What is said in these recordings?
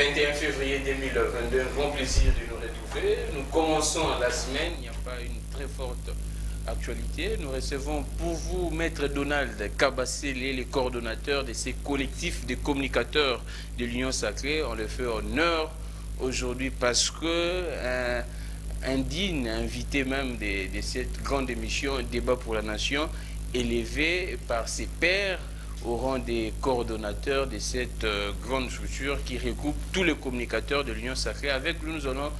21 février 2022, un grand plaisir de nous retrouver. Nous commençons la semaine, il n'y a pas une très forte actualité. Nous recevons pour vous Maître Donald Kabasele, le coordonnateur de ces collectifs de communicateurs de l'Union Sacrée. On le fait honneur aujourd'hui parce que un digne invité même de cette grande émission, un débat pour la nation, élevé par ses pairs au rang des coordonnateurs de cette grande structure qui regroupe tous les communicateurs de l'Union Sacrée. Avec lui, nous allons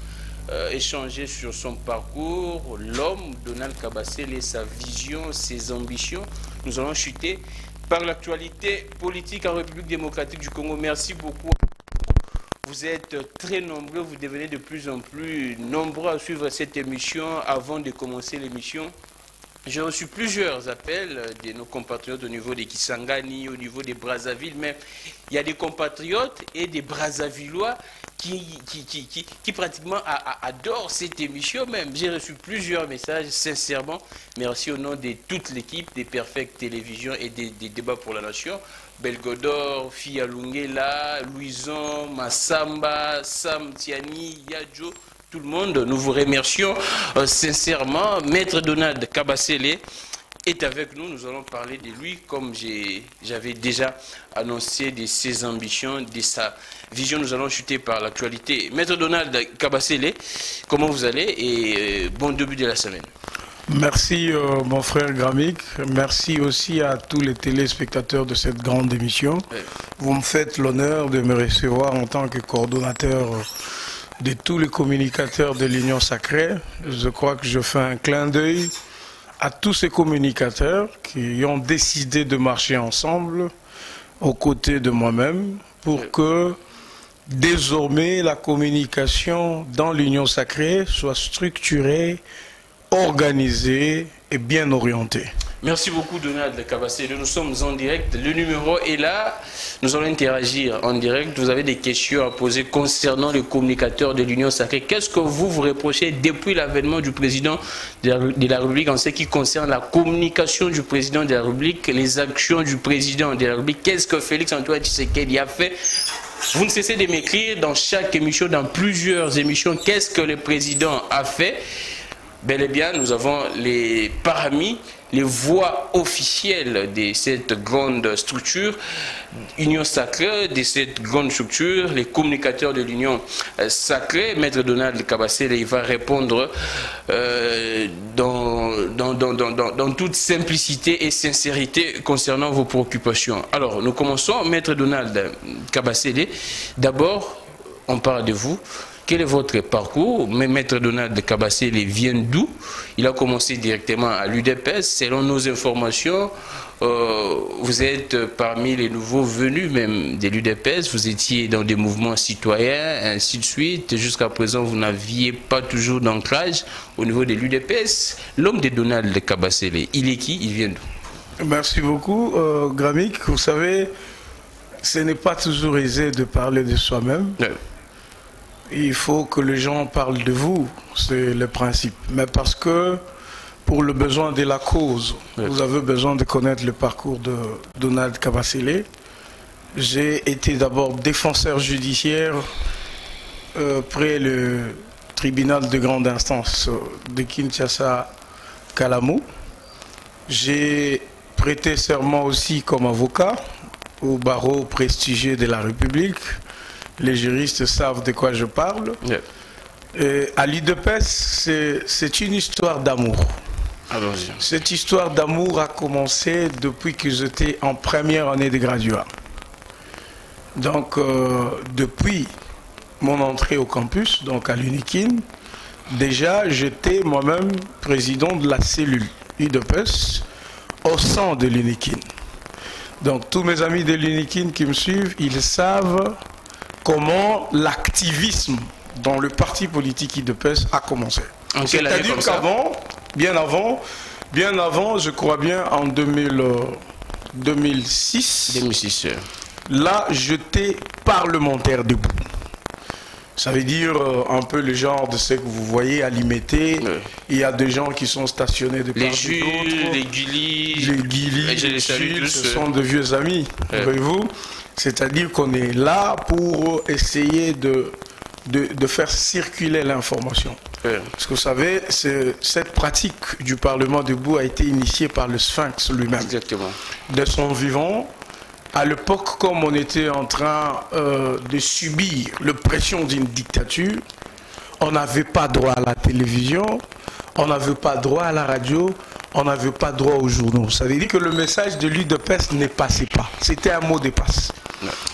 échanger sur son parcours, l'homme, Donald Kabasele, sa vision, ses ambitions. Nous allons chuter par l'actualité politique en République démocratique du Congo. Merci beaucoup. Vous êtes très nombreux, vous devenez de plus en plus nombreux à suivre cette émission. Avant de commencer l'émission, j'ai reçu plusieurs appels de nos compatriotes au niveau de Kisangani, au niveau de Brazzaville, mais il y a des compatriotes et des Brazzavillois qui pratiquement adorent cette émission même. J'ai reçu plusieurs messages, sincèrement. Merci au nom de toute l'équipe des Perfect Télévision et des débats pour la nation. Belgodor, Fia Lungela, Louison, Massamba, Sam Tiani, Yadjo, tout le monde, nous vous remercions sincèrement. Maître Donald Kabasele est avec nous. Nous allons parler de lui, comme j'avais déjà annoncé, de ses ambitions, de sa vision. Nous allons chuter par l'actualité. Maître Donald Kabasele, comment vous allez et bon début de la semaine. Merci mon frère Gramik. Merci aussi à tous les téléspectateurs de cette grande émission. Oui. Vous me faites l'honneur de me recevoir en tant que coordonnateur de tous les communicateurs de l'Union Sacrée. Je crois que je fais un clin d'œil à tous ces communicateurs qui ont décidé de marcher ensemble aux côtés de moi-même pour que désormais la communication dans l'Union Sacrée soit structurée, organisée et bien orientée. Merci beaucoup Donald Kabasele. Nous sommes en direct. Le numéro est là. Nous allons interagir en direct. Vous avez des questions à poser concernant les communicateurs de l'Union Sacrée. Qu'est-ce que vous reprochez depuis l'avènement du président de la République en ce qui concerne la communication du président de la République, les actions du président de la République? Qu'est-ce que Félix Antoine Tshisekedi a fait? Vous ne cessez de m'écrire dans chaque émission, dans plusieurs émissions, qu'est-ce que le président a fait? Bel et bien, nous avons les paramis, les voix officielles de cette grande structure, Union Sacrée, de cette grande structure, les communicateurs de l'Union Sacrée. Maître Donald Kabasele, il va répondre dans toute simplicité et sincérité concernant vos préoccupations. Alors, nous commençons. Maître Donald Kabasele, d'abord, on parle de vous. Quel est votre parcours? Maître Donald Kabasele vient d'où? Il a commencé directement à l'UDPS. Selon nos informations, vous êtes parmi les nouveaux venus même de l'UDPS. Vous étiez dans des mouvements citoyens, ainsi de suite. Jusqu'à présent, vous n'aviez pas toujours d'ancrage au niveau de l'UDPS. L'homme de Donald Kabasele, il est qui? Il vient d'où? Merci beaucoup, Gramik. Vous savez, ce n'est pas toujours aisé de parler de soi-même. Ouais. Il faut que les gens parlent de vous, c'est le principe. Mais parce que, pour le besoin de la cause, oui, vous avez besoin de connaître le parcours de Donald Kabasele. J'ai été d'abord défenseur judiciaire près le tribunal de grande instance de Kinshasa-Kalamu. J'ai prêté serment aussi comme avocat au barreau prestigieux de la République. Les juristes savent de quoi je parle. Yeah. À l'UDPS, c'est une histoire d'amour. Cette histoire d'amour a commencé depuis que j'étais en première année de graduat. Donc, depuis mon entrée au campus, donc à l'UNIKIN, déjà j'étais moi-même président de la cellule UDPS au sein de l'UNIKIN. Donc, tous mes amis de l'UNIKIN qui me suivent, ils savent comment l'activisme dans le parti politique UDPS a commencé. C'est-à-dire qu'avant, bien avant, je crois bien en 2006, là j'étais parlementaire debout. Ça veut dire un peu le genre de ce que vous voyez à l'Imété. Il y a des gens qui sont stationnés de part et d'autre. Les Guili, les Jules, ce sont de vieux amis, voyez-vous. C'est-à-dire qu'on est là pour essayer de faire circuler l'information. Parce que vous savez, cette pratique du Parlement debout a été initiée par le Sphinx lui-même. Exactement. De son vivant, à l'époque, comme on était en train de subir la pression d'une dictature, on n'avait pas droit à la télévision, on n'avait pas droit à la radio, on n'avait pas droit aux journaux. Ça veut dire que le message de l'UDPS ne passait pas. C'était un mot de passe.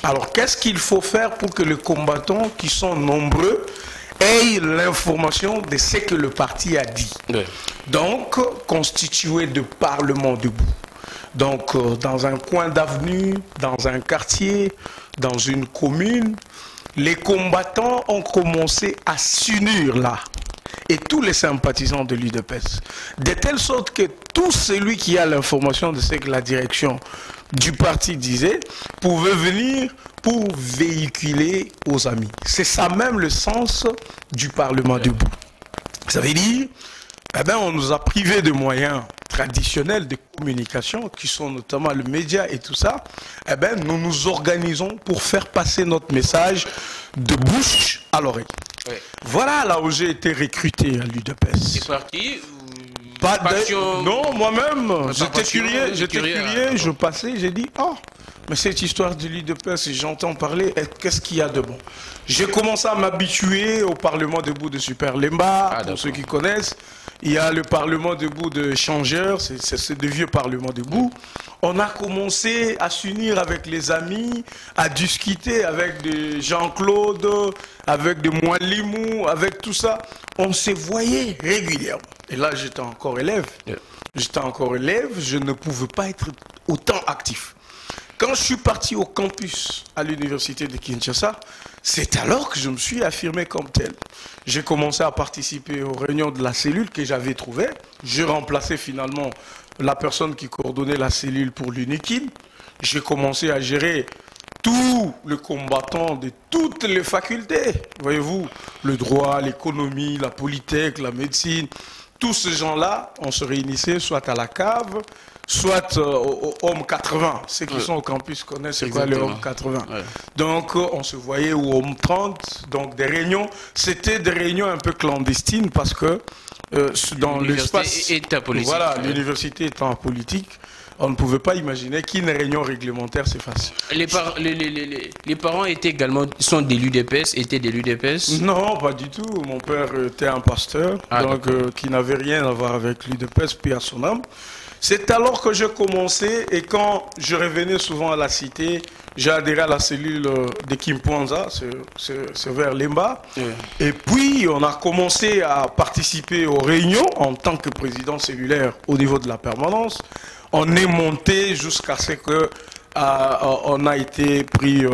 Alors, qu'est-ce qu'il faut faire pour que les combattants, qui sont nombreux, aient l'information de ce que le parti a dit? Donc, constitué de Parlement debout. Donc, dans un coin d'avenue, dans un quartier, dans une commune, les combattants ont commencé à s'unir là. Et tous les sympathisants de l'UDPS. De telle sorte que tout celui qui a l'information de ce que la direction du parti disait, pouvait venir pour véhiculer aux amis. C'est ça même le sens du Parlement debout. Ça veut dire, eh ben, on nous a privés de moyens traditionnels de communication, qui sont notamment le média et tout ça. Eh ben, nous nous organisons pour faire passer notre message de bouche à l'oreille. Voilà là où j'ai été recruté à l'UDPS. C'est parti non, moi-même, j'étais curieux, je passais, j'ai dit, oh, mais cette histoire de l'UDPS, j'entends parler, qu'est-ce qu'il y a de bon? J'ai commencé à m'habituer au Parlement debout de Super Lemba, pour ceux qui connaissent. Il y a le Parlement debout de Changeur, c'est de vieux Parlement debout. On a commencé à s'unir avec les amis, à discuter avec des Jean-Claude, avec des Moualimou, avec tout ça. On se voyait régulièrement. Et là, j'étais encore élève. J'étais encore élève, je ne pouvais pas être autant actif. Quand je suis parti au campus à l'université de Kinshasa, c'est alors que je me suis affirmé comme tel. J'ai commencé à participer aux réunions de la cellule que j'avais trouvée. J'ai remplacé finalement la personne qui coordonnait la cellule pour l'UNIKIN. J'ai commencé à gérer tous les combattants de toutes les facultés. Voyez-vous, le droit, l'économie, la politique, la médecine. Tous ces gens-là, on se réunissait soit à la cave, soit au Homme 80. Ceux qui sont au campus connaissent c'est quoi le Homme 80. Donc, on se voyait au Homme 30. Donc, des réunions, c'était des réunions un peu clandestines parce que dans l'espace... Voilà, l'université étant politique, on ne pouvait pas imaginer qu'une réunion réglementaire se fasse. Les parents étaient également, sont de l'UDPS, étaient de l'UDPS? Non, pas du tout. Mon père était un pasteur, donc qui n'avait rien à voir avec l'UDPS, puis à son âme. C'est alors que j'ai commencé, et quand je revenais souvent à la cité, j'ai adhéré à la cellule de Kimponza, c'est vers Lemba. Et puis, on a commencé à participer aux réunions en tant que président cellulaire au niveau de la permanence. On est monté jusqu'à ce que on a été pris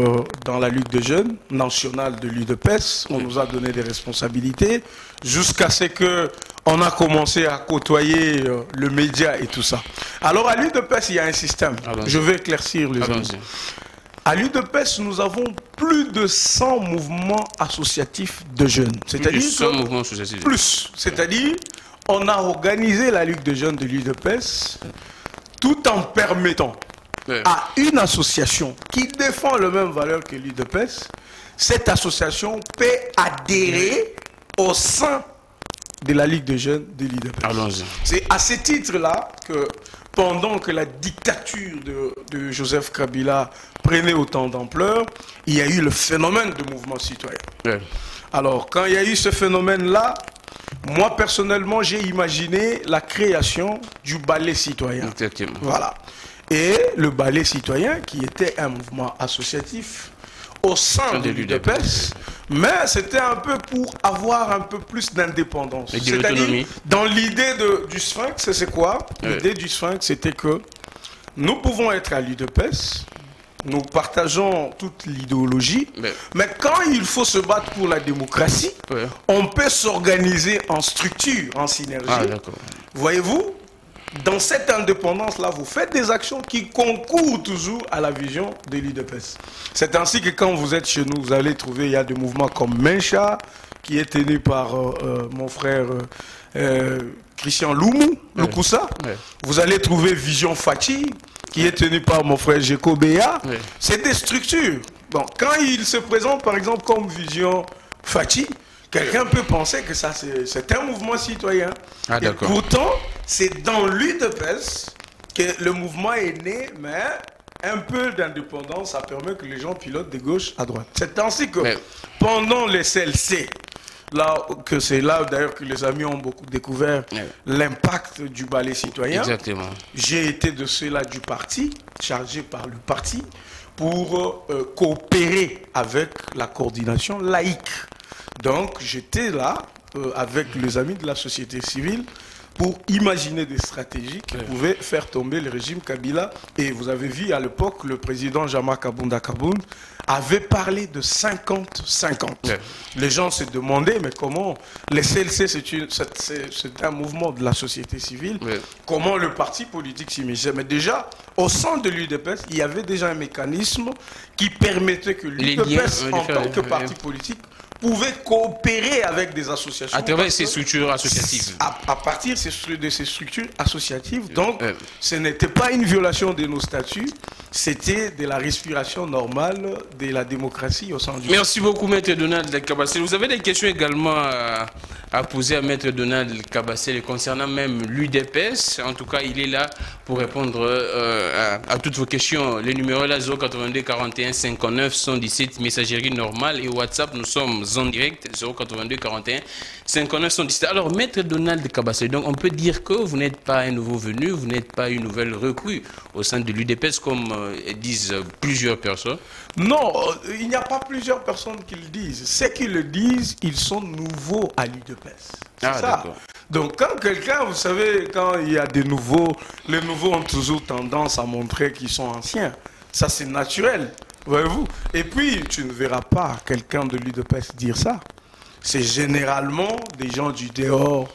dans la Ligue des jeunes nationale de l'UDPS. On nous a donné des responsabilités jusqu'à ce que on a commencé à côtoyer le média et tout ça. Alors à l'UDPS, il y a un système. Je vais éclaircir les amis. À l'UDPS, nous avons plus de 100 mouvements associatifs de jeunes. C'est-à-dire c'est-à-dire, on a organisé la Ligue des jeunes de l'UDPS tout en permettant à une association qui défend les mêmes valeurs que l'UDPS, cette association peut adhérer au sein de la Ligue des jeunes de l'UDPS. C'est à ce titre-là que pendant que la dictature de Joseph Kabila prenait autant d'ampleur, il y a eu le phénomène de mouvement citoyen. Alors, quand il y a eu ce phénomène-là, moi, personnellement, j'ai imaginé la création du ballet citoyen. Voilà. Et le ballet citoyen, qui était un mouvement associatif au sein de l'UDPS, mais c'était un peu pour avoir un peu plus d'indépendance. C'est-à-dire, dans l'idée du Sphinx, c'est quoi? L'idée du Sphinx, c'était que nous pouvons être à l'UDPS, nous partageons toute l'idéologie, mais quand il faut se battre pour la démocratie, on peut s'organiser en structure, en synergie. Voyez-vous, dans cette indépendance-là, vous faites des actions qui concourent toujours à la vision de l'UDPS. C'est ainsi que quand vous êtes chez nous, vous allez trouver, il y a des mouvements comme Mencha, qui est tenu par mon frère Christian Loumou, Lukusa. Vous allez trouver Vision Fachi, qui est tenu par mon frère Jeko Béa. C'est des structures. Bon, quand il se présente, par exemple, comme Vision Fachi, quelqu'un peut penser que ça, c'est un mouvement citoyen. Ah, et pourtant, c'est dans l'UDPS que le mouvement est né, mais un peu d'indépendance, ça permet que les gens pilotent de gauche à droite. C'est ainsi que pendant les CLC, c'est là d'ailleurs que les amis ont beaucoup découvert l'impact du ballet citoyen. Exactement. J'ai été de ceux-là du parti, chargé par le parti, pour coopérer avec la coordination laïque. Donc j'étais là avec les amis de la société civile pour imaginer des stratégies qui pouvaient faire tomber le régime Kabila. Et vous avez vu à l'époque, le président Jama Kabunda Kabound avait parlé de 50-50. Les gens se demandaient, mais comment les CLC, c'est un mouvement de la société civile, comment le parti politique s'y mettait. Mais déjà, au sein de l'UDPS, il y avait déjà un mécanisme qui permettait que l'UDPS, en tant que parti politique, pouvait coopérer avec des associations. À travers ces structures associatives. À partir de ces structures associatives. Donc, ce n'était pas une violation de nos statuts, c'était de la respiration normale de la démocratie au sein du... Merci beaucoup, Maître Donald Kabassel. Vous avez des questions également à poser à Maître Donald Kabassel concernant même l'UDPS. En tout cas, il est là pour répondre à toutes vos questions. Le numéro est là, 082 41 59 117, messagerie normale et WhatsApp, nous sommes en direct, 082 41 59 117. Alors, Maître Donald Kabassel, donc on peut dire que vous n'êtes pas un nouveau venu, vous n'êtes pas une nouvelle recrue au sein de l'UDPS comme disent plusieurs personnes. Non, il n'y a pas plusieurs personnes qui le disent. Ceux qui le disent, ils sont nouveaux à l'UDPS. C'est ça. Donc quand quelqu'un, vous savez, quand il y a des nouveaux, les nouveaux ont toujours tendance à montrer qu'ils sont anciens. Ça, c'est naturel. Voyez-vous? Et puis, tu ne verras pas quelqu'un de l'UDPS dire ça. C'est généralement des gens du dehors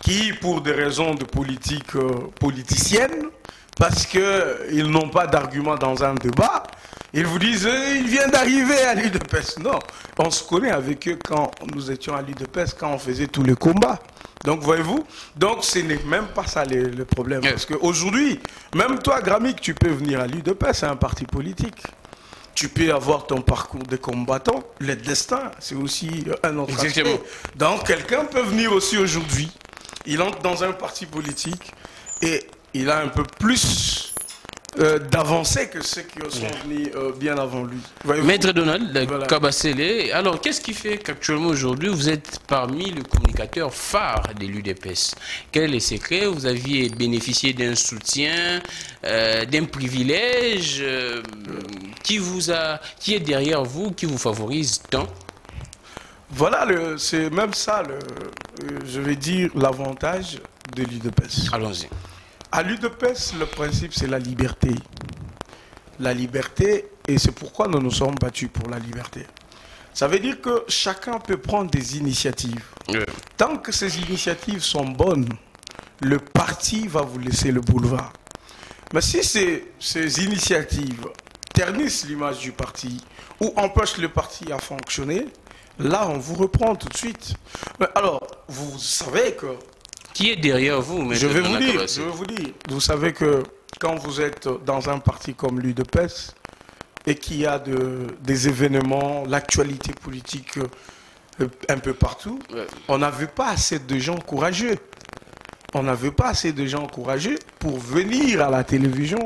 qui, pour des raisons de politique politicienne, parce qu'ils n'ont pas d'argument dans un débat, ils vous disent il vient d'arriver à l'UDPS. Non, on se connaît avec eux quand nous étions à l'UDPS, quand on faisait tous les combats. Donc, voyez-vous, donc ce n'est même pas ça le problème. Parce qu'aujourd'hui, même toi, Gramik, tu peux venir à l'UDPS, c'est un parti politique. Tu peux avoir ton parcours de combattant. Le destin, c'est aussi un autre aspect. Donc, quelqu'un peut venir aussi aujourd'hui. Il entre dans un parti politique et il a un peu plus d'avancée que ceux qui sont venus bien avant lui. Maître Donald Kabassel, alors qu'est-ce qui fait qu'actuellement aujourd'hui vous êtes parmi les communicateurs phares de l'UDPS? Quel est le secret? Vous aviez bénéficié d'un soutien, d'un privilège qui est derrière vous, qui vous favorise tant? Voilà, c'est même ça, je vais dire, l'avantage de l'UDPS. Allons-y. À l'UDPS, le principe, c'est la liberté. La liberté, et c'est pourquoi nous nous sommes battus pour la liberté. Ça veut dire que chacun peut prendre des initiatives. Tant que ces initiatives sont bonnes, le parti va vous laisser le boulevard. Mais si ces initiatives ternissent l'image du parti ou empêchent le parti à fonctionner, là, on vous reprend tout de suite. Mais alors, vous savez que... Qui est derrière vous? Je vais vous dire. Vous savez que quand vous êtes dans un parti comme l'UDPS et qu'il y a des événements, l'actualité politique un peu partout, on n'avait pas assez de gens courageux. On n'avait pas assez de gens courageux pour venir à la télévision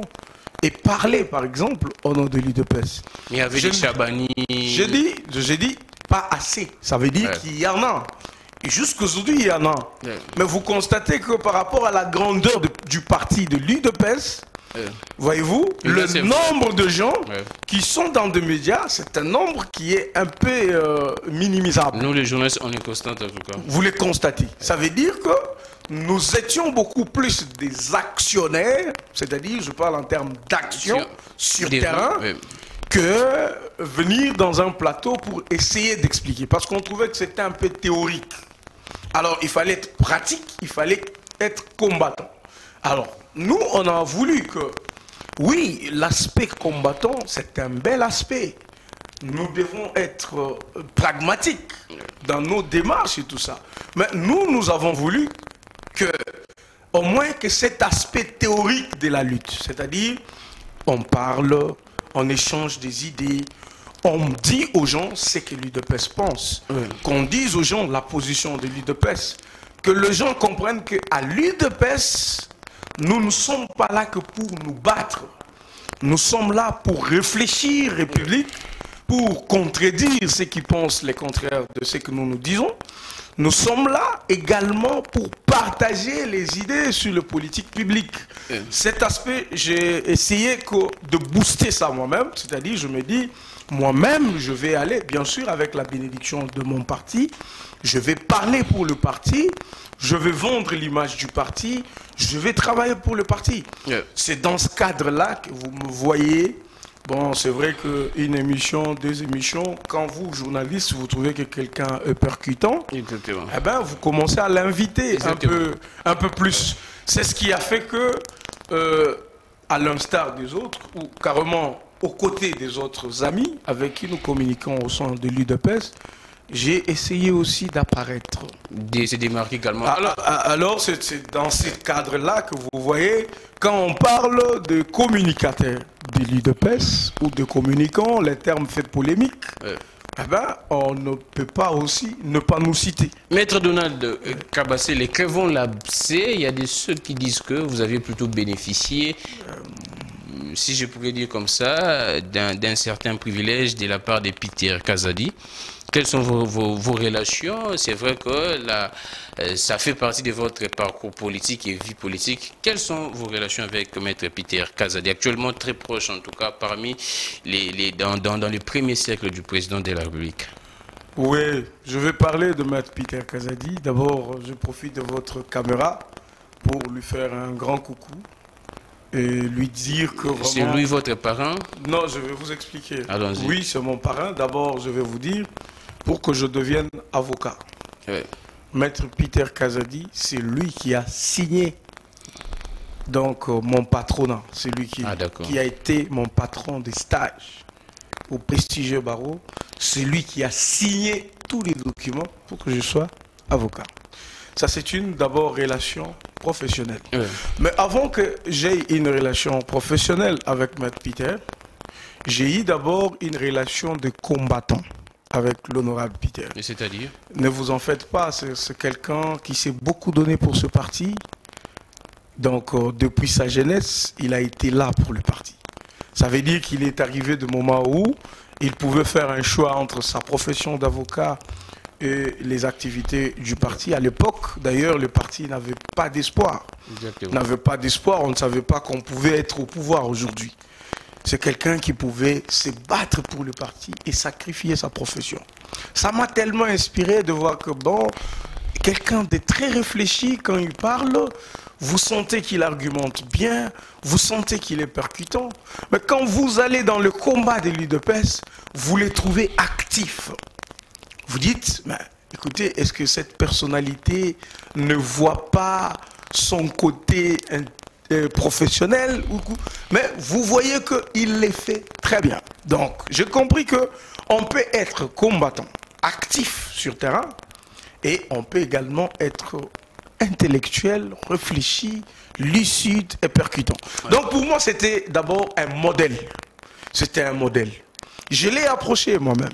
et parler, par exemple, au nom de l'UDPS. Il y avait des Chabani. J'ai dit pas assez. Ça veut dire qu'il y en a. Et jusqu'aujourd'hui, il y en a. Mais vous constatez que par rapport à la grandeur du parti de l'UDPS, voyez-vous, le nombre de gens qui sont dans des médias, c'est un nombre qui est un peu minimisable. Nous, les journalistes, on est constants en tout cas. Vous les constatez. Ça veut dire que nous étions beaucoup plus des actionnaires, c'est-à-dire, je parle en termes d'action sur terrain, que venir dans un plateau pour essayer d'expliquer. Parce qu'on trouvait que c'était un peu théorique. Alors, il fallait être pratique, il fallait être combattant. Alors, nous, on a voulu que, oui, l'aspect combattant, c'est un bel aspect. Nous devons être pragmatiques dans nos démarches et tout ça. Mais nous avons voulu que, au moins que cet aspect théorique de la lutte, c'est-à-dire, on parle, on échange des idées, on dit aux gens ce que l'UDPS pense, qu'on dise aux gens la position de l'UDPS, que les gens comprennent qu'à l'UDPS, nous ne sommes pas là que pour nous battre. Nous sommes là pour réfléchir, République, pour contredire ceux qui pensent le contraire de ce que nous disons. Nous sommes là également pour partager les idées sur le politique publique. Cet aspect, j'ai essayé de booster ça moi-même, c'est-à-dire je me dis, moi-même, je vais aller, bien sûr, avec la bénédiction de mon parti, je vais parler pour le parti, je vais vendre l'image du parti, je vais travailler pour le parti. C'est dans ce cadre-là que vous me voyez. Bon, c'est vrai qu'une émission, 2 émissions, quand vous, journaliste, vous trouvez que quelqu'un est percutant, eh ben, vous commencez à l'inviter un peu plus. C'est ce qui a fait que, à l'instar des autres, ou carrément aux côtés des autres amis avec qui nous communiquons au sein de l'UDPS, j'ai essayé aussi d'apparaître. Se démarquer également. Alors c'est dans ce cadre-là que vous voyez, quand on parle de communicateurs de l'UDPS ou de communicants, les termes fait polémique, eh ben, on ne peut pas aussi ne pas nous citer. Maître Donald Kabassé, les que vont l'abcès, il y a de ceux qui disent que vous avez plutôt bénéficié, si je pourrais dire comme ça, d'un certain privilège de la part de Peter Kazadi. Quelles sont vos relations? C'est vrai que ça fait partie de votre parcours politique et vie politique. Quelles sont vos relations avec Maître Peter Kazadi, actuellement très proche en tout cas parmi dans les premiers cercles du président de la République? Oui, je vais parler de Maître Peter Kazadi. D'abord, je profite de votre caméra pour lui faire un grand coucou et lui dire que vraiment... C'est lui votre parent? Non, je vais vous expliquer. Allons-y. Oui, c'est mon parrain. D'abord, je vais vous dire, pour que je devienne avocat. Oui. Maître Peter Kazadi, c'est lui qui a signé donc mon patronat. C'est lui qui a été mon patron de stage au prestigieux barreau. C'est lui qui a signé tous les documents pour que je sois avocat. Ça, c'est d'abord relation professionnelle. Oui. Mais avant que j'aie une relation professionnelle avec Maître Peter, j'ai eu d'abord une relation de combattant avec l'honorable Peter. Et c'est-à-dire? Ne vous en faites pas, c'est quelqu'un qui s'est beaucoup donné pour ce parti. Donc, depuis sa jeunesse, il a été là pour le parti. Ça veut dire qu'il est arrivé de moment où il pouvait faire un choix entre sa profession d'avocat et les activités du parti. À l'époque, d'ailleurs, le parti n'avait pas d'espoir. N'avait pas d'espoir, on ne savait pas qu'on pouvait être au pouvoir aujourd'hui. C'est quelqu'un qui pouvait se battre pour le parti et sacrifier sa profession. Ça m'a tellement inspiré de voir que, bon, quelqu'un de très réfléchi, quand il parle, vous sentez qu'il argumente bien, vous sentez qu'il est percutant. Mais quand vous allez dans le combat de l'UDPS, vous les trouvez actifs. Vous dites, mais, écoutez, est-ce que cette personnalité ne voit pas son côté professionnel, mais vous voyez qu'il les fait très bien. Donc, j'ai compris qu'on peut être combattant, actif sur terrain, et on peut également être intellectuel, réfléchi, lucide et percutant. Ouais. Donc, pour moi, c'était d'abord un modèle. C'était un modèle. Je l'ai approché moi-même.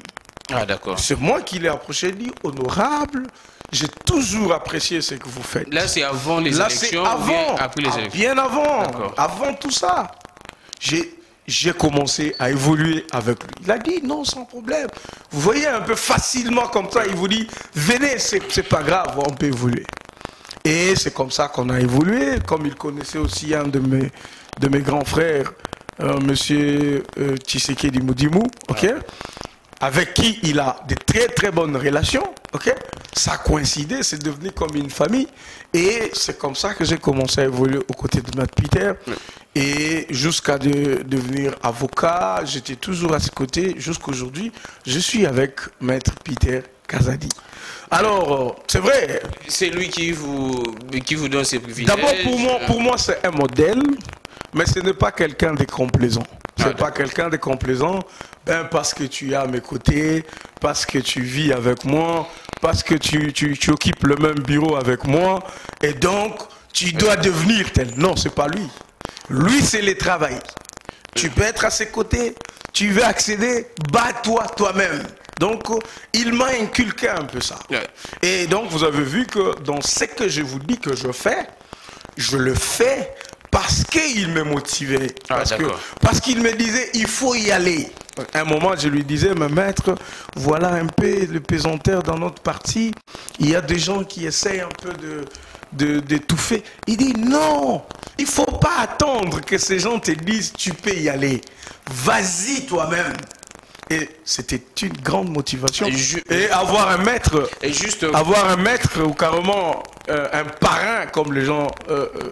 Ah, d'accord. C'est moi qui l'ai approché, dit honorable. J'ai toujours apprécié ce que vous faites. Là, c'est avant les élections ou bien après les élections? Bien avant. Avant tout ça. J'ai commencé à évoluer avec lui. Il a dit non, sans problème. Vous voyez un peu facilement comme ça, il vous dit venez, c'est pas grave, on peut évoluer. Et c'est comme ça qu'on a évolué. Comme il connaissait aussi un de mes grands frères, monsieur Tshisekedi Mudimu, ok, avec qui il a de très très bonnes relations, ok. Ça a coïncidé, c'est devenu comme une famille. Et c'est comme ça que j'ai commencé à évoluer aux côtés de Maître Peter. Et jusqu'à devenir avocat, j'étais toujours à ses côtés. Jusqu'aujourd'hui, je suis avec Maître Peter Kazadi. Alors, c'est vrai. C'est lui qui vous donne ses privilèges. D'abord, pour moi c'est un modèle, mais ce n'est pas quelqu'un de complaisant. C'est pas quelqu'un de complaisant, parce que tu es à mes côtés, parce que tu vis avec moi, parce que tu occupes le même bureau avec moi, et donc tu dois devenir tel. Non, c'est pas lui. Lui, c'est le travail. Tu peux être à ses côtés, tu veux accéder, bats-toi toi-même. Donc, il m'a inculqué un peu ça. Et donc, vous avez vu que dans ce que je vous dis que je le fais parce qu'il me motivait. Parce qu'il me disait, il faut y aller. À un moment, je lui disais, mais maître, voilà un peu le pesanteur dans notre parti. Il y a des gens qui essayent un peu d'étouffer. Il dit, non, il ne faut pas attendre que ces gens te disent, tu peux y aller. Vas-y toi-même. Et c'était une grande motivation. Et avoir un maître, ou carrément un parrain, comme les gens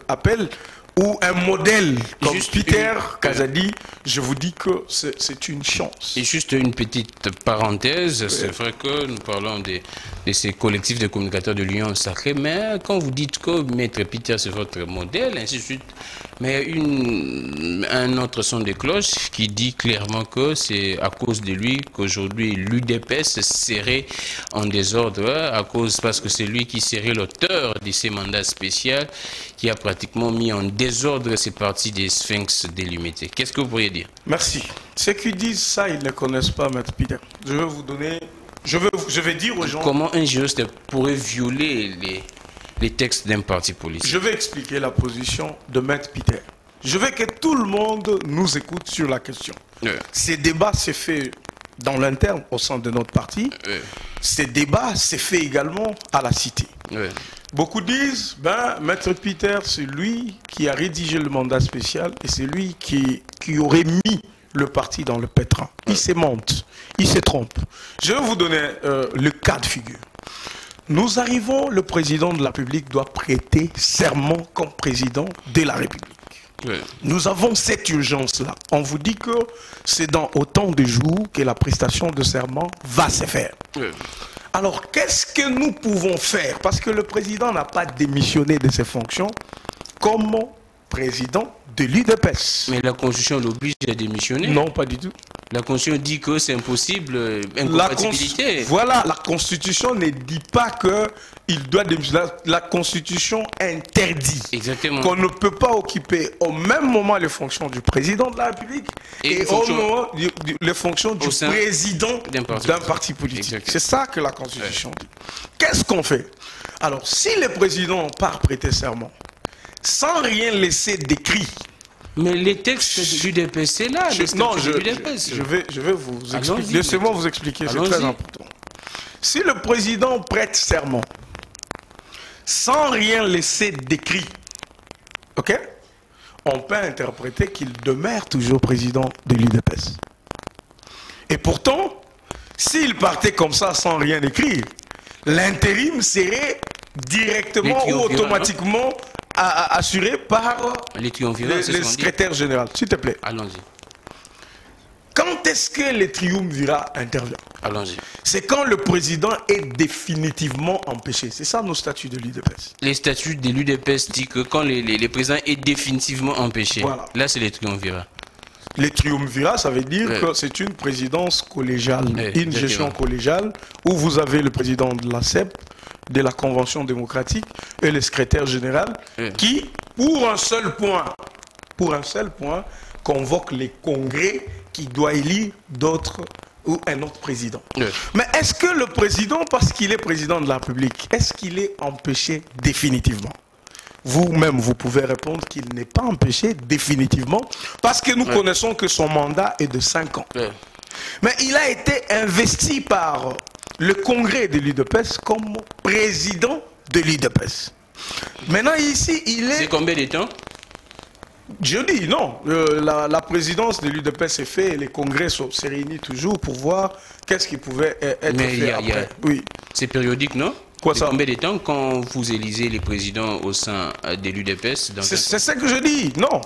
appellent, ou un modèle comme Peter Kazadi, je vous dis que c'est une chance. Et juste une petite parenthèse, c'est vrai que nous parlons de ces collectifs de communicateurs de l'Union Sacrée, mais quand vous dites que Maître Peter c'est votre modèle, ainsi de suite, mais un autre son de cloche qui dit clairement que c'est à cause de lui qu'aujourd'hui l'UDPS serait en désordre, parce que c'est lui qui serait l'auteur de ces mandats spéciaux qui a pratiquement mis en désordre ces partis des Sphinx délimités. Qu'est-ce que vous pourriez dire? Merci. Ceux qui disent ça, ils ne connaissent pas Maître Peter. Je vais vous donner... Je vais dire aux gens... Comment un juriste pourrait violer les textes d'un parti politique? Je vais expliquer la position de Maître Peter. Je veux que tout le monde nous écoute sur la question. Ces débats s'est fait dans l'interne au sein de notre parti. Ces débats s'est fait également à la cité. Beaucoup disent, Maître Peter, c'est lui qui a rédigé le mandat spécial et c'est lui qui aurait mis le parti dans le pétrin. Il se monte, il se trompe. Je vais vous donner le cas de figure. Nous arrivons, le président de la République doit prêter serment comme président de la République. Nous avons cette urgence-là. On vous dit que c'est dans autant de jours que la prestation de serment va se faire. Alors, qu'est-ce que nous pouvons faire? Parce que le président n'a pas démissionné de ses fonctions comme président de l'UDPS. Mais la Constitution l'oblige à démissionner? Non, pas du tout. La Constitution dit que c'est impossible, incompatibilité. Voilà, la Constitution ne dit pas qu'il doit démissionner. La Constitution interdit qu'on ne peut pas occuper au même moment les fonctions du président de la République et au moment les fonctions du président d'un parti politique. C'est ça que la Constitution dit. Qu'est-ce qu'on fait? Alors, si le président part prêter serment, sans rien laisser d'écrit. Mais les textes de l'UDPS, c'est là. Je vais vous expliquer. Laissez-moi vous expliquer, c'est très important. Si le président prête serment, sans rien laisser d'écrit, ok, on peut interpréter qu'il demeure toujours président de l'UDPS. Et pourtant, s'il partait comme ça sans rien écrire, l'intérim serait directement ou automatiquement assuré par le secrétaire général. S'il te plaît. Allons-y. Quand est-ce que le triumvirat intervient? Allons-y. C'est quand le président est définitivement empêché. C'est ça nos statuts de l'UDPS. Les statuts de l'UDPS disent que quand le président est définitivement empêché, là c'est le triumvirat. Le triumvirat, ça veut dire que c'est une présidence collégiale, une gestion collégiale, où vous avez le président de la CEP, de la Convention démocratique, et le secrétaire général, qui, pour un seul point, convoque les congrès qui doit élire d'autres ou un autre président. Mais est-ce que le président, parce qu'il est président de la République, est-ce qu'il est empêché définitivement? Vous-même, vous pouvez répondre qu'il n'est pas empêché définitivement, parce que nous connaissons que son mandat est de 5 ans. Mais il a été investi par le congrès de l'UDPS comme président de l'UDPS. Maintenant, ici, il est... C'est combien de temps? Je dis non. La présidence de l'UDPS est faite et les congrès se réunissent toujours pour voir qu'est-ce qui pouvait être fait après. Oui. C'est périodique, non? Quoi ça? Combien de temps quand vous élisez les présidents au sein de l'UDPS? C'est ce que je dis. Non,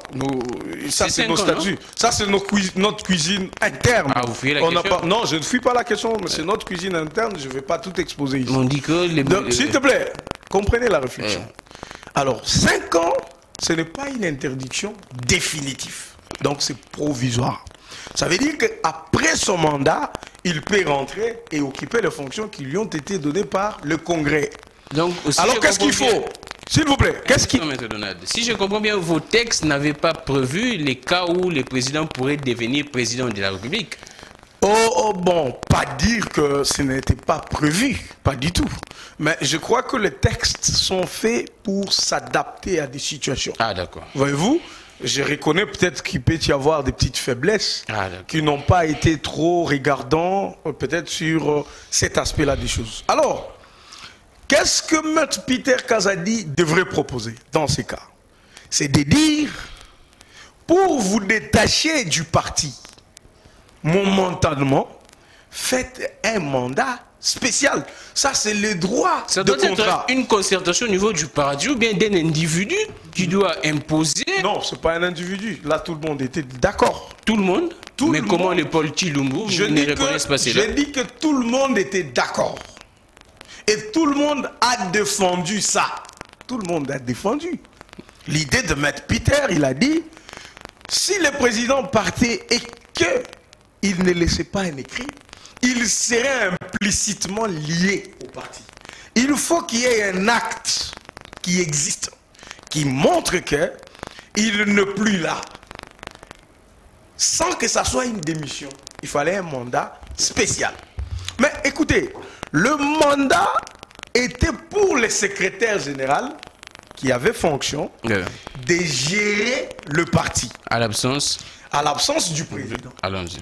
ça c'est nos statuts. Ça c'est notre cuisine interne. Ah, vous fuyez la question? Non, je ne fuis pas la question, mais c'est notre cuisine interne. Je ne vais pas tout exposer ici. On dit que s'il te plaît, comprenez la réflexion. Alors, 5 ans, ce n'est pas une interdiction définitive. Donc c'est provisoire. Ça veut dire qu'après son mandat, il peut rentrer et occuper les fonctions qui lui ont été données par le Congrès. Donc, alors qu'est-ce qu'il faut? S'il vous plaît, qu'est-ce qu'il... Si je comprends bien, vos textes n'avaient pas prévu les cas où les présidents pourraient devenir président de la République. Oh, bon, pas dire que ce n'était pas prévu, pas du tout. Mais je crois que les textes sont faits pour s'adapter à des situations. Ah, d'accord. Voyez-vous, je reconnais peut-être qu'il peut y avoir des petites faiblesses qui n'ont pas été trop regardants, peut-être sur cet aspect-là des choses. Alors, qu'est-ce que M. Peter Kazadi devrait proposer dans ces cas? C'est de dire, pour vous détacher du parti, momentanément, faites un mandat spécial. Ça, c'est le droit ça de doit contrat. Être une concertation au niveau du parti ou bien d'un individu qui doit imposer. Non, ce n'est pas un individu. Là, tout le monde était d'accord. Tout le monde? Mais comment monde... les Paul Chilumbu ne reconnaissent pas cela? Je dis que tout le monde était d'accord. Et tout le monde a défendu ça. Tout le monde a défendu. L'idée de mettre Peter, il a dit, si le président partait et qu'il ne laissait pas un écrit, il serait implicitement lié au parti. Il faut qu'il y ait un acte qui existe, qui montre qu'il n'est plus là. Sans que ça soit une démission. Il fallait un mandat spécial. Mais écoutez, le mandat était pour le secrétaire général qui avait fonction de gérer le parti. À l'absence du président. Allons-y.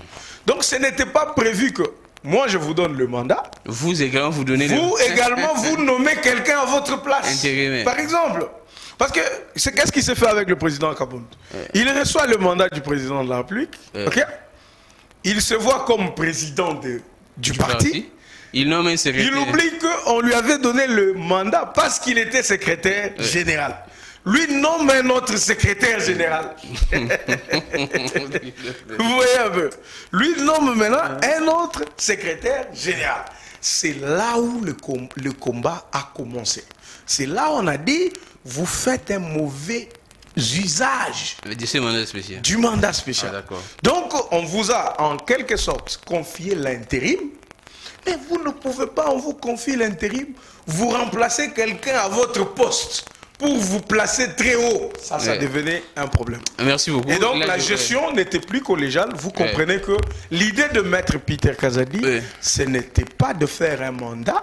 Donc ce n'était pas prévu que moi je vous donne le mandat. Vous également vous donnez également vous nommez quelqu'un à votre place. Intérimaire. Par exemple. Parce que qu'est-ce qui s'est fait avec le président Kabound? Il reçoit le mandat du président de la République. Ok? Il se voit comme président du parti. Il nomme un secrétaire. Il oublie qu'on lui avait donné le mandat parce qu'il était secrétaire général. Lui nomme un autre secrétaire général. Vous voyez un peu. Lui nomme maintenant un autre secrétaire général. C'est là où le combat a commencé. C'est là où on a dit, vous faites un mauvais usage du mandat spécial. Ah, donc, on vous a en quelque sorte confié l'intérim. Mais vous ne pouvez pas, on vous confie l'intérim, vous remplacez quelqu'un à votre poste pour vous placer très haut. Ça devenait un problème. Merci beaucoup. Et donc la gestion n'était plus collégiale. Vous comprenez que l'idée de mettre Peter Kazadi, ce n'était pas de faire un mandat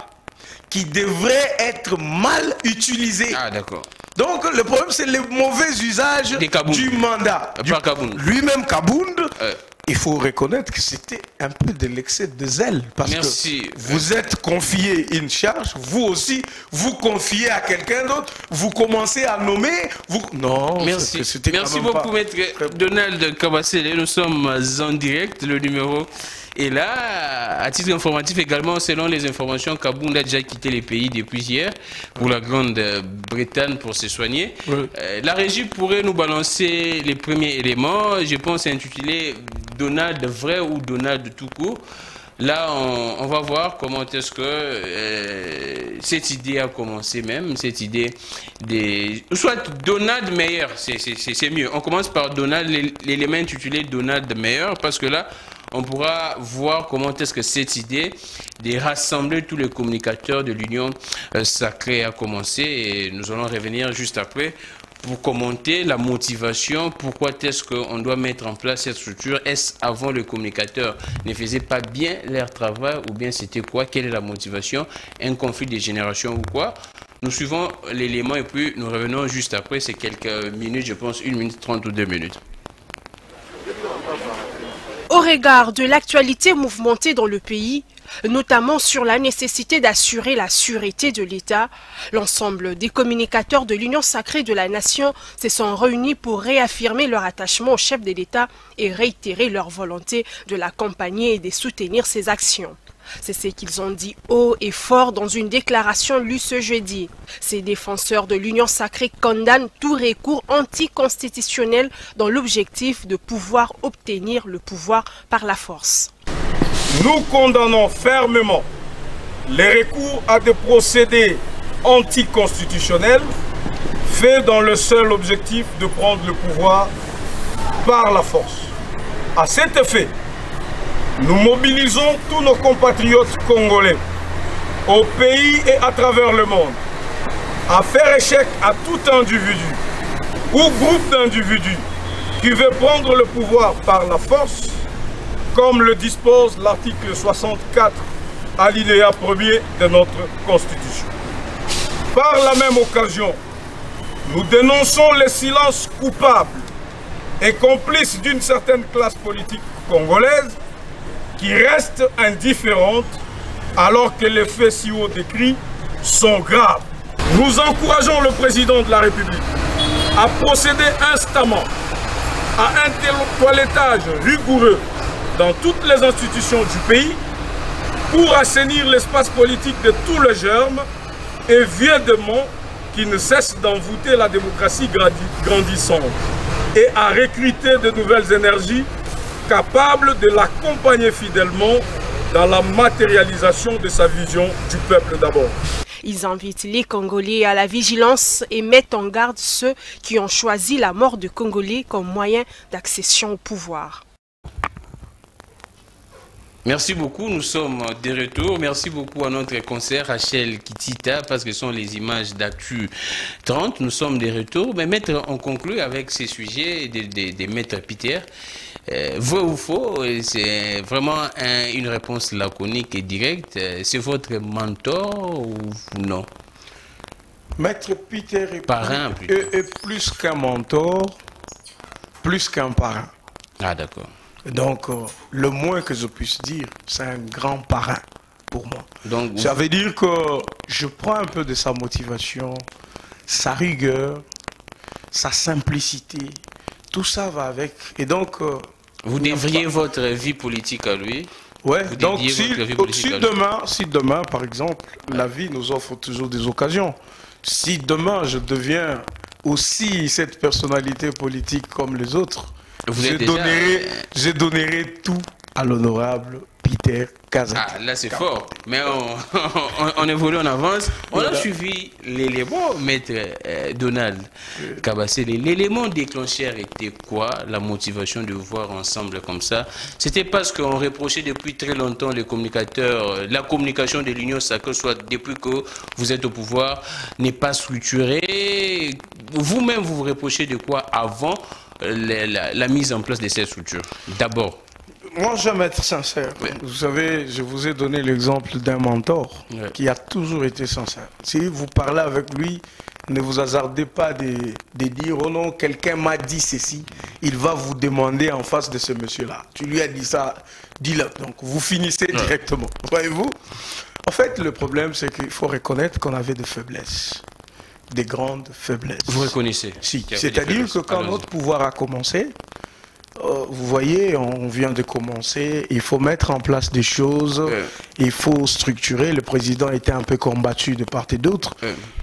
qui devrait être mal utilisé. Ah, d'accord. Donc le problème, c'est le mauvais usage du mandat. Lui-même Kabound. Il faut reconnaître que c'était un peu de l'excès de zèle. Parce que vous êtes confié une charge, vous aussi, vous confiez à quelqu'un d'autre, vous commencez à nommer. Non, merci. Merci beaucoup, maître Donald Kabasele. Nous sommes en direct. Le numéro est là. À titre informatif également, selon les informations, Kabound a déjà quitté les pays depuis hier pour la Grande-Bretagne pour se soigner. La régie pourrait nous balancer les premiers éléments. Je pense intitulé Donald vrai ou Donald tout court. Là, on va voir comment est-ce que cette idée a commencé même, cette idée des... Soit Donald Meyer, c'est mieux. On commence par Donald, l'élément intitulé Donald Meyer, parce que là, on pourra voir comment est-ce que cette idée de rassembler tous les communicateurs de l'Union sacrée a commencé. Et nous allons revenir juste après pour commenter la motivation, pourquoi est-ce qu'on doit mettre en place cette structure. Est-ce avant le communicateur ne faisait pas bien leur travail ou bien c'était quoi? Quelle est la motivation? Un conflit des générations ou quoi? Nous suivons l'élément et puis nous revenons juste après. C'est quelques minutes, je pense 1 minute 30 ou 2 minutes. Au regard de l'actualité mouvementée dans le pays, notamment sur la nécessité d'assurer la sûreté de l'État, l'ensemble des communicateurs de l'Union sacrée de la Nation se sont réunis pour réaffirmer leur attachement au chef de l'État et réitérer leur volonté de l'accompagner et de soutenir ses actions. C'est ce qu'ils ont dit haut et fort dans une déclaration lue ce jeudi. Ces défenseurs de l'Union sacrée condamnent tout recours anticonstitutionnel dans l'objectif de pouvoir obtenir le pouvoir par la force. Nous condamnons fermement les recours à des procédés anticonstitutionnels faits dans le seul objectif de prendre le pouvoir par la force. À cet effet, nous mobilisons tous nos compatriotes congolais au pays et à travers le monde à faire échec à tout individu ou groupe d'individus qui veut prendre le pouvoir par la force, comme le dispose l'article 64, alinéa 1er de notre Constitution. Par la même occasion, nous dénonçons les silences coupables et complices d'une certaine classe politique congolaise qui reste indifférente alors que les faits si haut décrits sont graves. Nous encourageons le président de la République à procéder instamment à un toilettage rigoureux dans toutes les institutions du pays pour assainir l'espace politique de tous les germes et vieux démons qui ne cessent d'envoûter la démocratie grandissante et à recruter de nouvelles énergies capables de l'accompagner fidèlement dans la matérialisation de sa vision du peuple d'abord. Ils invitent les Congolais à la vigilance et mettent en garde ceux qui ont choisi la mort de Congolais comme moyen d'accession au pouvoir. Merci beaucoup, nous sommes de retour. Merci beaucoup à notre concert Rachel Kitita parce que ce sont les images d'Actu 30. Nous sommes de retour. Mais maître, on conclut avec ces sujets des maîtres Peter. Vrai ou faux, c'est vraiment une réponse laconique et directe. C'est votre mentor ou non? Maître Peter est plus qu'un mentor, plus qu'un parrain. Ah d'accord. Donc, le moins que je puisse dire, c'est un grand parrain pour moi. Donc, ça veut dire que je prends un peu de sa motivation, sa rigueur, sa simplicité, tout ça va avec. Et donc, vous dévriez votre vie politique à lui? Ouais, donc si demain, par exemple, la vie nous offre toujours des occasions, si demain je deviens aussi cette personnalité politique comme les autres, je donnerai tout à l'honorable Peter Kazake. Ah, là c'est fort, mais on évolue, on avance. On a suivi l'élément, maître Donald Kabassé. L'élément déclencheur était quoi? La motivation de vous voir ensemble comme ça? C'était parce qu'on reprochait depuis très longtemps les communicateurs, la communication de l'Union sacrée, soit depuis que vous êtes au pouvoir, n'est pas structurée. Vous-même, vous reprochez de quoi avant la mise en place de cette structure? D'abord. Moi, j'aime être sincère. Oui. Vous savez, je vous ai donné l'exemple d'un mentor qui a toujours été sincère. Si vous parlez avec lui, ne vous hasardez pas de dire « Oh non, quelqu'un m'a dit ceci ». Il va vous demander en face de ce monsieur-là. Tu lui as dit ça, dis-le. Donc, vous finissez directement. Voyez-vous? En fait, le problème, c'est qu'il faut reconnaître qu'on avait des faiblesses. Des grandes faiblesses. Vous reconnaissez? Si. C'est-à-dire que quand notre pouvoir a commencé, vous voyez, on vient de commencer, il faut mettre en place des choses, il faut structurer. Le président était un peu combattu de part et d'autre.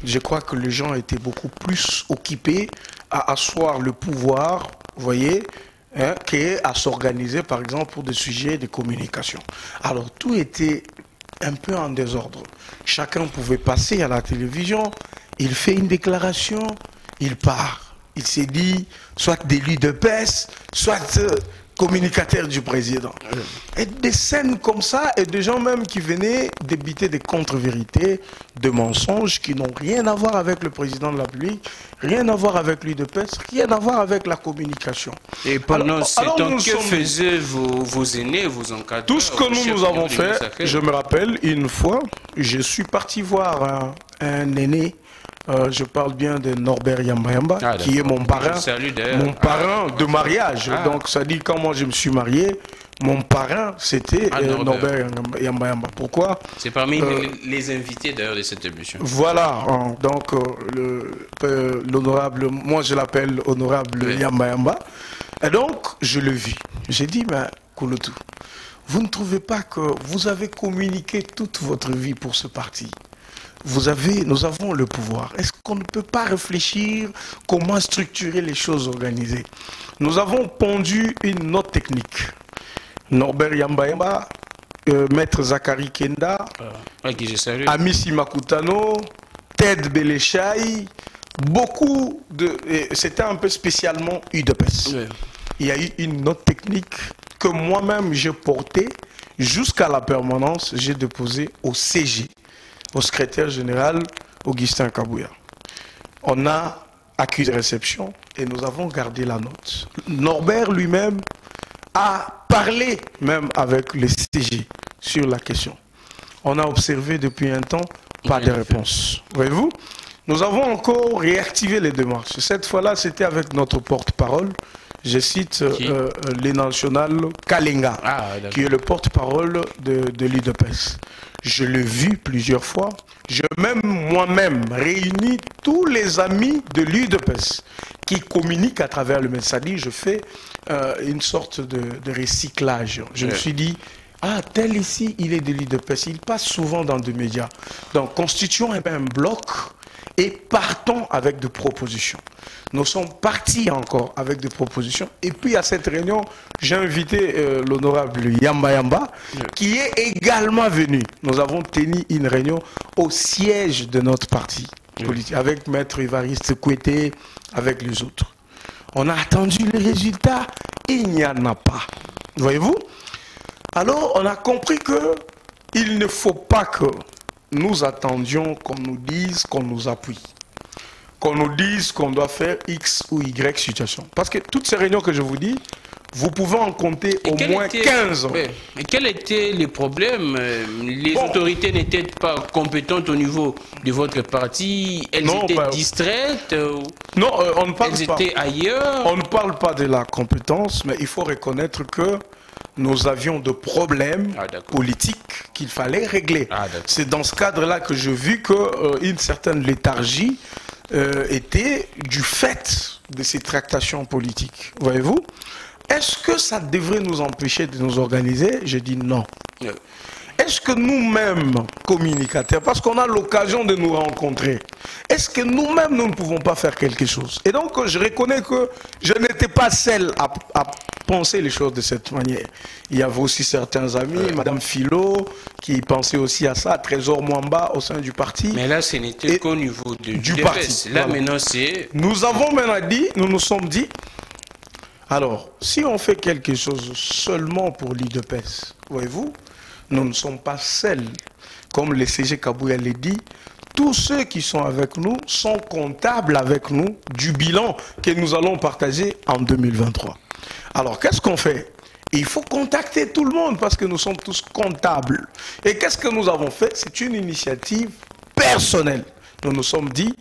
Je crois que les gens étaient beaucoup plus occupés à asseoir le pouvoir, vous voyez, qu'à s'organiser, par exemple, pour des sujets de communication. Alors, tout était un peu en désordre. Chacun pouvait passer à la télévision, il fait une déclaration, il part. Il s'est dit, soit d'élu de PES, soit communicateur du président. Et des scènes comme ça, et des gens même qui venaient débiter des contre-vérités, des mensonges qui n'ont rien à voir avec le président de la République, rien à voir avec lui de PES, rien à voir avec la communication. Et pendant ce temps, que faisaient vos aînés, vos encadreurs? Tout ce que nous avons fait, je me rappelle, une fois, je suis parti voir un aîné. Je parle bien de Norbert Yamba, qui est mon parrain de mariage. Donc, ça dit, quand moi je me suis marié, mon parrain, c'était Norbert Yamba. Pourquoi? C'est parmi les invités d'ailleurs de cette émission. Voilà, donc l'honorable, moi je l'appelle honorable Yamba. Et donc, je le vis. J'ai dit, mais Kouloutou, Vous ne trouvez pas que vous avez communiqué toute votre vie pour ce parti? Nous avons le pouvoir. Est-ce qu'on ne peut pas réfléchir comment structurer les choses organisées? Nous avons pondu une note technique. Norbert Yamba, Maître Zachary Kenda, Amissi Makutano, Ted Belechai, beaucoup de... C'était un peu spécialement UDPS. Oui. Il y a eu une note technique que moi-même j'ai portée jusqu'à la permanence. J'ai déposé au CG, au secrétaire général Augustin Kabouya. On a accusé de réception et nous avons gardé la note. Norbert lui-même a parlé même avec le CG sur la question. On a observé depuis un temps, pas de réponse. Voyez-vous? Nous avons encore réactivé les démarches. Cette fois-là, c'était avec notre porte-parole. Je cite les nationales Kalenga, qui est le porte-parole de l'UDPS. Je l'ai vu plusieurs fois. Je moi-même réunis tous les amis de l'UDPS qui communiquent à travers le message. Je fais une sorte de recyclage. Je me suis dit, ah, tel ici, il est de l'UDPS. Il passe souvent dans des médias. Donc, constituons un bloc et partons avec des propositions. Nous sommes partis encore avec des propositions. Et puis à cette réunion, j'ai invité l'honorable Yamba Yamba, qui est également venu. Nous avons tenu une réunion au siège de notre parti politique, avec Maître Évariste Kouété, avec les autres. On a attendu les résultats, il n'y en a pas. Voyez-vous? Alors on a compris qu'il ne faut pas que nous attendions qu'on nous dise, qu'on nous appuie, qu'on nous dise qu'on doit faire X ou Y situation. Parce que toutes ces réunions que je vous dis, vous pouvez en compter au moins 15 ans. Mais quels étaient les problèmes? Les autorités n'étaient pas compétentes au niveau de votre parti? Elles étaient distraites? Non, on ne parle pas. Elles étaient ailleurs? On ne parle pas de la compétence, mais il faut reconnaître que nous avions de problèmes politiques qu'il fallait régler. C'est dans ce cadre-là que j'ai vu qu'une certaine léthargie était du fait de ces tractations politiques. Voyez-vous? Est-ce que ça devrait nous empêcher de nous organiser? Je dis non. Est-ce que nous-mêmes, communicateurs, parce qu'on a l'occasion de nous rencontrer, est-ce que nous-mêmes, nous ne pouvons pas faire quelque chose? Et donc, je reconnais que je n'étais pas seul à penser les choses de cette manière. Il y avait aussi certains amis, Madame Philo, qui pensaient aussi à ça, Trésor Mwamba au sein du parti. Mais là, ce n'était qu'au niveau du parti. Là, maintenant, c'est... Nous avons maintenant dit, nous nous sommes dit, alors, si on fait quelque chose seulement pour l'UDPS, voyez-vous, nous ne sommes pas seuls. Comme le CG Kabouya l'a dit, tous ceux qui sont avec nous sont comptables avec nous du bilan que nous allons partager en 2023. Alors, qu'est-ce qu'on fait? Il faut contacter tout le monde parce que nous sommes tous comptables. Et qu'est-ce que nous avons fait? C'est une initiative personnelle. Nous nous sommes dit,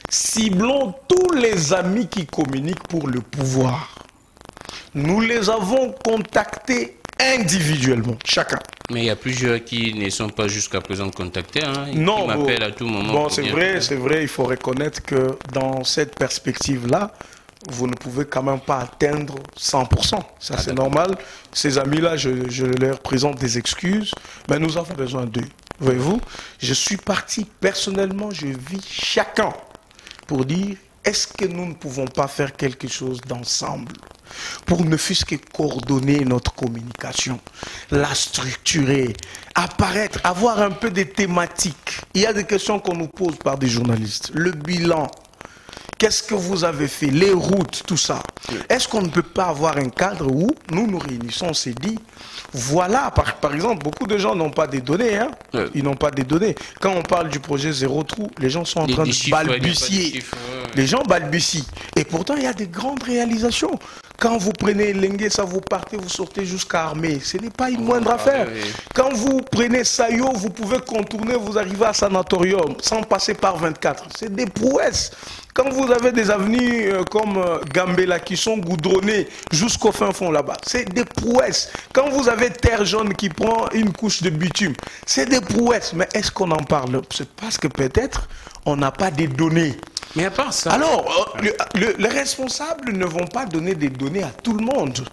ciblons tous les amis qui communiquent pour le pouvoir. Nous les avons contactés individuellement, chacun. Mais il y a plusieurs qui ne sont pas jusqu'à présent contactés, hein, qui m'appellent à tout moment. Bon, c'est vrai, il faut reconnaître que dans cette perspective-là, vous ne pouvez quand même pas atteindre 100%. Ça, c'est normal. Ces amis-là, je leur présente des excuses, mais nous avons besoin d'eux. Voyez-vous, je suis parti personnellement, je vis chacun pour dire, est-ce que nous ne pouvons pas faire quelque chose d'ensemble pour ne fût-ce que coordonner notre communication, la structurer, apparaître, avoir un peu de thématiques. Il y a des questions qu'on nous pose par des journalistes. Le bilan, qu'est-ce que vous avez fait, les routes, tout ça. Est-ce qu'on ne peut pas avoir un cadre où nous nous réunissons, on s'est dit, voilà, par exemple, beaucoup de gens n'ont pas des données, hein. Ils n'ont pas des données. Quand on parle du projet Zéro Trou, les gens sont en train de balbutier. Les gens balbutient. Et pourtant, il y a des grandes réalisations. Quand vous prenez Lengue, ça vous partez, vous sortez jusqu'à Armée. Ce n'est pas une moindre affaire. Quand vous prenez Sayo, vous pouvez contourner, vous arrivez à Sanatorium, sans passer par 24. C'est des prouesses. Quand vous avez des avenues comme Gambela qui sont goudronnées jusqu'au fin fond là-bas, c'est des prouesses. Quand vous avez Terre Jaune qui prend une couche de bitume, c'est des prouesses. Mais est-ce qu'on en parle? C'est parce que peut-être on n'a pas des données. Mais à part ça... Alors, les responsables ne vont pas donner des données à tout le monde.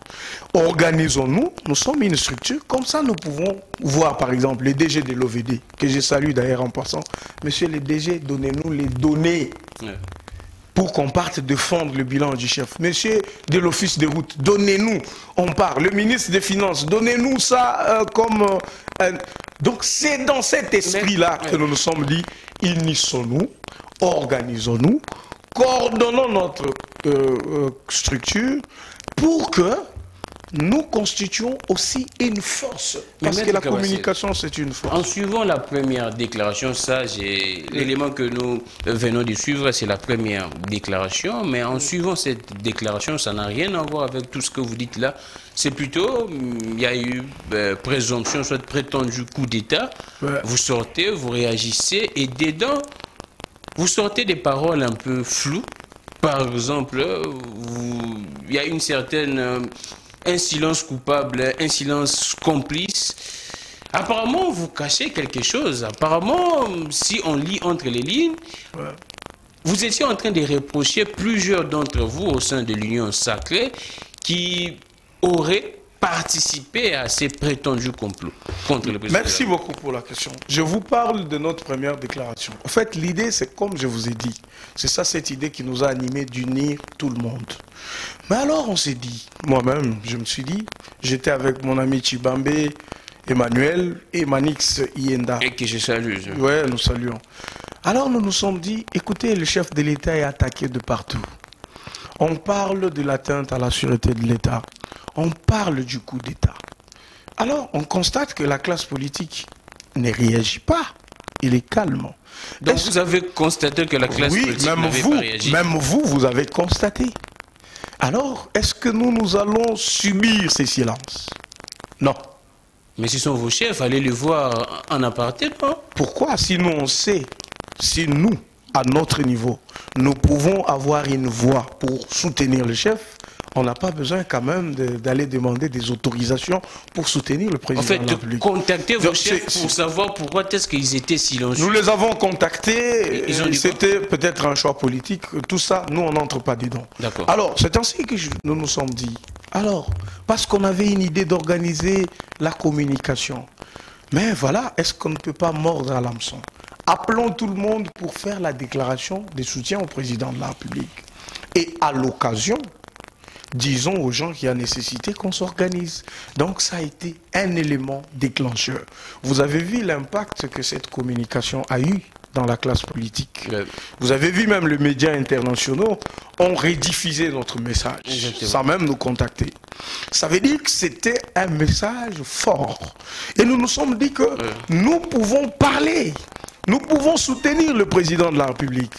Organisons-nous, nous sommes une structure, comme ça nous pouvons voir par exemple les DG de l'OVD, que je salue d'ailleurs en passant. Monsieur les DG, donnez-nous les données. Pour qu'on parte défendre le bilan du chef. Monsieur de l'Office des routes, donnez-nous, on part. Le ministre des Finances, donnez-nous ça comme... Donc c'est dans cet esprit-là que nous nous sommes dit, unissons-nous, organisons-nous, coordonnons notre structure pour que nous constituons aussi une force. Parce que la communication, c'est une force. En suivant la première déclaration, ça, l'élément que nous venons de suivre, c'est la première déclaration. Mais en suivant cette déclaration, ça n'a rien à voir avec tout ce que vous dites là. C'est plutôt, il y a eu présomption, soit prétendu coup d'État. Vous sortez, vous réagissez, et dedans, vous sortez des paroles un peu floues. Par exemple, il y a une certaine... un silence coupable, un silence complice. Apparemment, vous cachez quelque chose. Apparemment, si on lit entre les lignes, vous étiez en train de reprocher plusieurs d'entre vous au sein de l'Union sacrée qui auraient participé à ces prétendus complots contre le président. Merci beaucoup pour la question. Je vous parle de notre première déclaration. En fait, l'idée, c'est comme je vous ai dit, c'est ça cette idée qui nous a animés d'unir tout le monde. Mais alors, on s'est dit, moi-même, je me suis dit, j'étais avec mon ami Chibambe, Emmanuel et Manix Ienda. Et que je salue. Oui, nous saluons. Alors, nous nous sommes dit, écoutez, le chef de l'État est attaqué de partout. On parle de l'atteinte à la sûreté de l'État. On parle du coup d'État. Alors, on constate que la classe politique ne réagit pas. Il est calme. Donc, vous avez constaté que la classe politique n'avait pas réagi. Même vous, vous avez constaté. Alors, est-ce que nous allons subir ces silences? Non. Mais ce sont vos chefs, allez les voir en aparté, non? Pourquoi? Si nous, on sait, si nous, à notre niveau, nous pouvons avoir une voix pour soutenir le chef, on n'a pas besoin quand même d'aller demander des autorisations pour soutenir le président de la République. En fait, contacter vos chefs pour savoir pourquoi est-ce qu'ils étaient silencieux. Nous les avons contactés, c'était peut-être un choix politique, tout ça, nous on n'entre pas dedans. Alors, c'est ainsi que nous nous sommes dit, alors, parce qu'on avait une idée d'organiser la communication, mais voilà, est-ce qu'on ne peut pas mordre à l'hameçon? Appelons tout le monde pour faire la déclaration de soutien au président de la République. Et à l'occasion, disons aux gens qu'il y a nécessité qu'on s'organise. Donc ça a été un élément déclencheur. Vous avez vu l'impact que cette communication a eu dans la classe politique. Vous avez vu même les médias internationaux ont rediffusé notre message, sans même nous contacter. Ça veut dire que c'était un message fort. Et nous nous sommes dit que nous pouvons parler, nous pouvons soutenir le président de la République.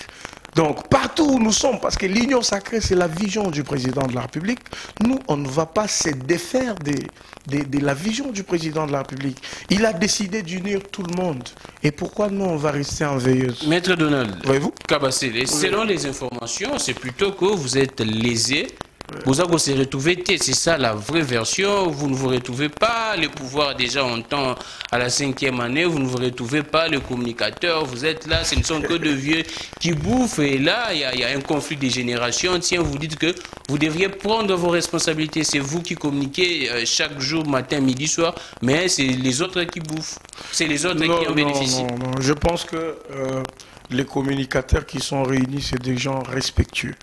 Donc, partout où nous sommes, parce que l'Union sacrée, c'est la vision du président de la République, nous, on ne va pas se défaire de la vision du président de la République. Il a décidé d'unir tout le monde. Et pourquoi nous, on va rester en veilleuse? Maître Donald, voyez-vous, Kabassele, selon les informations, c'est plutôt que vous êtes lésé. Vous avez se retrouvé, c'est ça la vraie version. Vous ne vous retrouvez pas, le pouvoir déjà en temps à la 5e année, vous ne vous retrouvez pas, le communicateur, vous êtes là, ce ne sont que de vieux qui bouffent, et là, il y a un conflit des générations. Tiens, vous dites que vous devriez prendre vos responsabilités, c'est vous qui communiquez chaque jour, matin, midi, soir, mais c'est les autres qui bouffent, c'est les autres qui en bénéficient. Non, je pense que les communicateurs qui sont réunis, c'est des gens respectueux.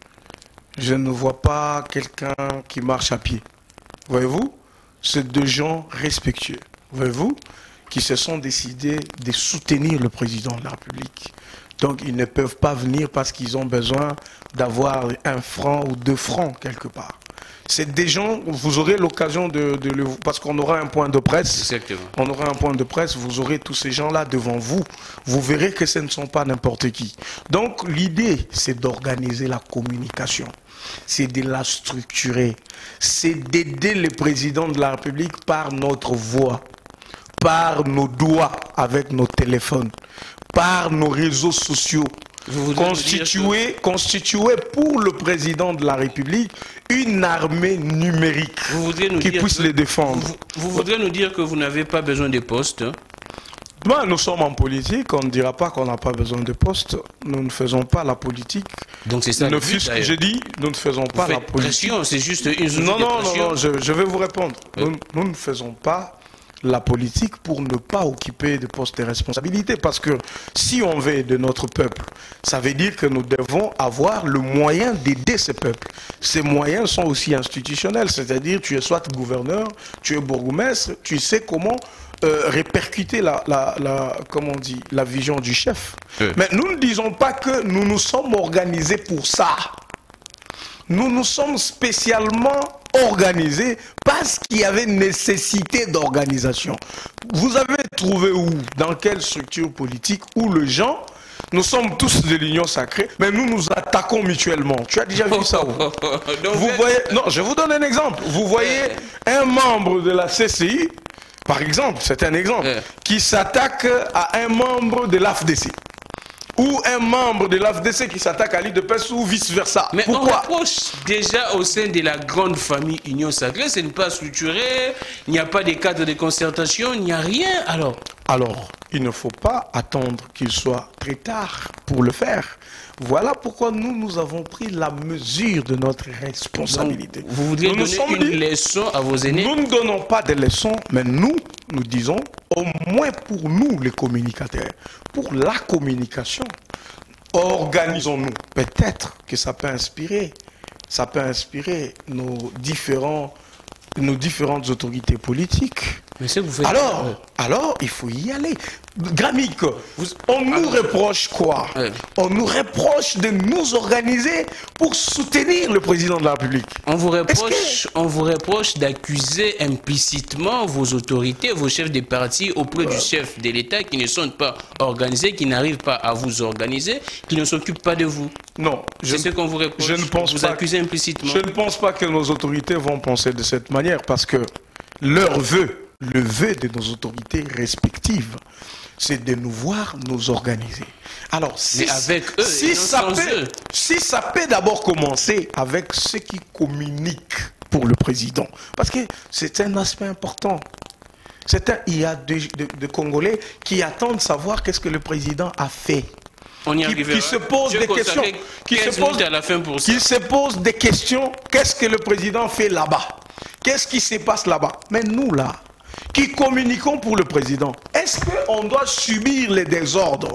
Je ne vois pas quelqu'un qui marche à pied. Voyez-vous? C'est des gens respectueux. Voyez-vous? Qui se sont décidés de soutenir le président de la République. Donc ils ne peuvent pas venir parce qu'ils ont besoin d'avoir 1 franc ou 2 francs quelque part. C'est des gens, vous aurez l'occasion parce qu'on aura un point de presse. Exactement. On aura un point de presse, vous aurez tous ces gens-là devant vous. Vous verrez que ce ne sont pas n'importe qui. Donc l'idée, c'est d'organiser la communication. C'est de la structurer. C'est d'aider le président de la République par notre voix, par nos doigts avec nos téléphones, par nos réseaux sociaux. Constituer pour le président de la République une armée numérique qui puisse les défendre. Vous voudrez nous dire que vous n'avez pas besoin de postes? Moi, nous sommes en politique, on ne dira pas qu'on n'a pas besoin de poste. Nous ne faisons pas la politique. Donc c'est ça. Je dis, nous ne faisons pas la politique. C'est juste une non, je vais vous répondre. Nous ne faisons pas la politique pour ne pas occuper de postes de responsabilité. Parce que si on veut de notre peuple, ça veut dire que nous devons avoir le moyen d'aider ce peuple. Ces moyens sont aussi institutionnels, c'est-à-dire tu es soit gouverneur, tu es bourgmestre, tu sais comment répercuter la vision du chef. Mais nous ne disons pas que nous nous sommes organisés pour ça. Nous nous sommes spécialement organisés parce qu'il y avait nécessité d'organisation. Vous avez trouvé où, dans quelle structure politique, où les gens, nous sommes tous de l'Union sacrée, mais nous nous attaquons mutuellement. Tu as déjà vu ça où? Vous voyez, non, je vous donne un exemple. Vous voyez un membre de la CCI, par exemple, c'est un exemple, qui s'attaque à un membre de l'AFDC. Ou un membre de l'AFDC qui s'attaque à l'IDPS ou vice-versa. Mais pourquoi? On reproche déjà au sein de la grande famille Union Sacrée, ce n'est pas structuré, il n'y a pas de cadre de concertation, il n'y a rien. Alors, il ne faut pas attendre qu'il soit très tard pour le faire. Voilà pourquoi nous avons pris la mesure de notre responsabilité. Donc, vous voudriez donner une leçon à vos aînés? Nous ne donnons pas de leçons, mais nous disons, au moins pour nous les communicateurs, pour la communication, organisons-nous. Peut-être que ça peut inspirer nos différentes autorités politiques. Mais vous faites... Alors, il faut y aller. Gramic, on nous reproche quoi? On nous reproche de nous organiser pour soutenir le président de la République. On vous reproche d'accuser implicitement vos autorités, vos chefs des partis auprès du chef de l'État qui ne sont pas organisés, qui n'arrivent pas à vous organiser, qui ne s'occupent pas de vous. Non, c'est ce qu'on vous reproche. Vous accusez implicitement. Je ne pense pas que nos autorités vont penser de cette manière parce que leur vœu, le vœu de nos autorités respectives, c'est de nous voir nous organiser. Alors, si ça peut d'abord commencer avec ceux qui communiquent pour le président, parce que c'est un aspect important. Il y a des Congolais qui attendent de savoir qu'est-ce que le président a fait. Qui se posent des questions. Qui se posent des questions. Qu'est-ce que le président fait là-bas? Qu'est-ce qui se passe là-bas? Mais nous, là, qui communiquons pour le président, est-ce qu'on doit subir les désordres?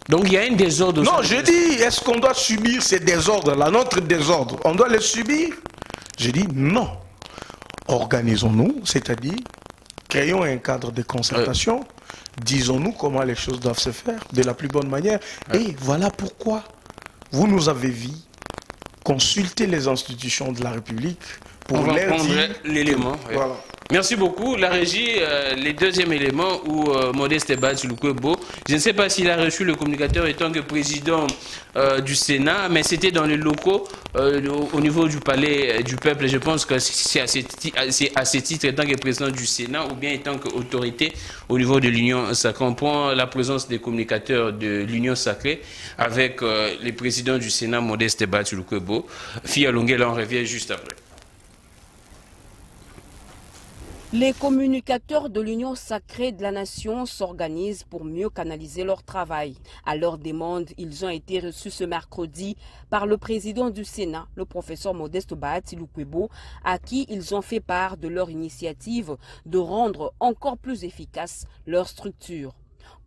Donc il y a un désordre. Non, je dis, est-ce qu'on doit subir ces désordres-là, notre désordre? On doit les subir? Je dis non. Organisons-nous, c'est-à-dire, créons un cadre de concertation, disons-nous comment les choses doivent se faire de la plus bonne manière. Et voilà pourquoi vous nous avez vu consulter les institutions de la République pour leur dire l'élément. Voilà. Merci beaucoup. La régie, les deuxièmes éléments où Modeste Batsulukwebo, je ne sais pas s'il a reçu le communicateur étant que président du Sénat, mais c'était dans les locaux au niveau du palais du peuple. Je pense que c'est à ce titre étant que président du Sénat ou bien étant qu'autorité au niveau de l'Union Sacrée. On prend la présence des communicateurs de l'Union Sacrée avec le président du Sénat, Modeste Batsulukwebo. Fia Longuela, on revient juste après. Les communicateurs de l'Union sacrée de la nation s'organisent pour mieux canaliser leur travail. À leur demande, ils ont été reçus ce mercredi par le président du Sénat, le professeur Modeste Batsulukwebo, à qui ils ont fait part de leur initiative de rendre encore plus efficace leur structure.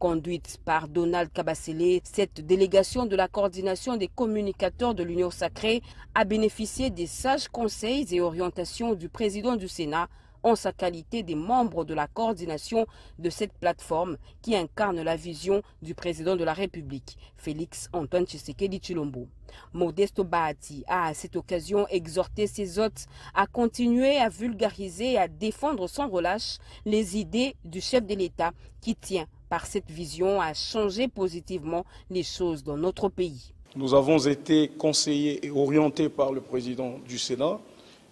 Conduite par Donald Kabasele, cette délégation de la coordination des communicateurs de l'Union sacrée a bénéficié des sages conseils et orientations du président du Sénat en sa qualité des membres de la coordination de cette plateforme qui incarne la vision du président de la République, Félix Antoine Tshisekedi Tshilombo. Modeste Bahati a à cette occasion exhorté ses hôtes à continuer à vulgariser et à défendre sans relâche les idées du chef de l'État qui tient par cette vision à changer positivement les choses dans notre pays. Nous avons été conseillés et orientés par le président du Sénat.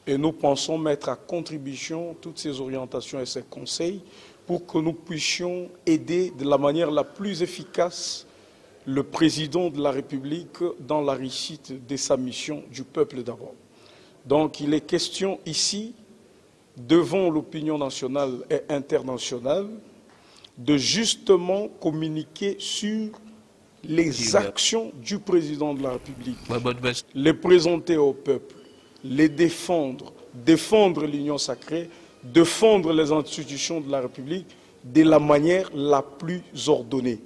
Et nous pensons mettre à contribution toutes ces orientations et ces conseils pour que nous puissions aider de la manière la plus efficace le président de la République dans la réussite de sa mission du peuple d'abord. Donc il est question ici, devant l'opinion nationale et internationale, de justement communiquer sur les actions du président de la République, les présenter au peuple, les défendre, défendre l'union sacrée, défendre les institutions de la République de la manière la plus ordonnée.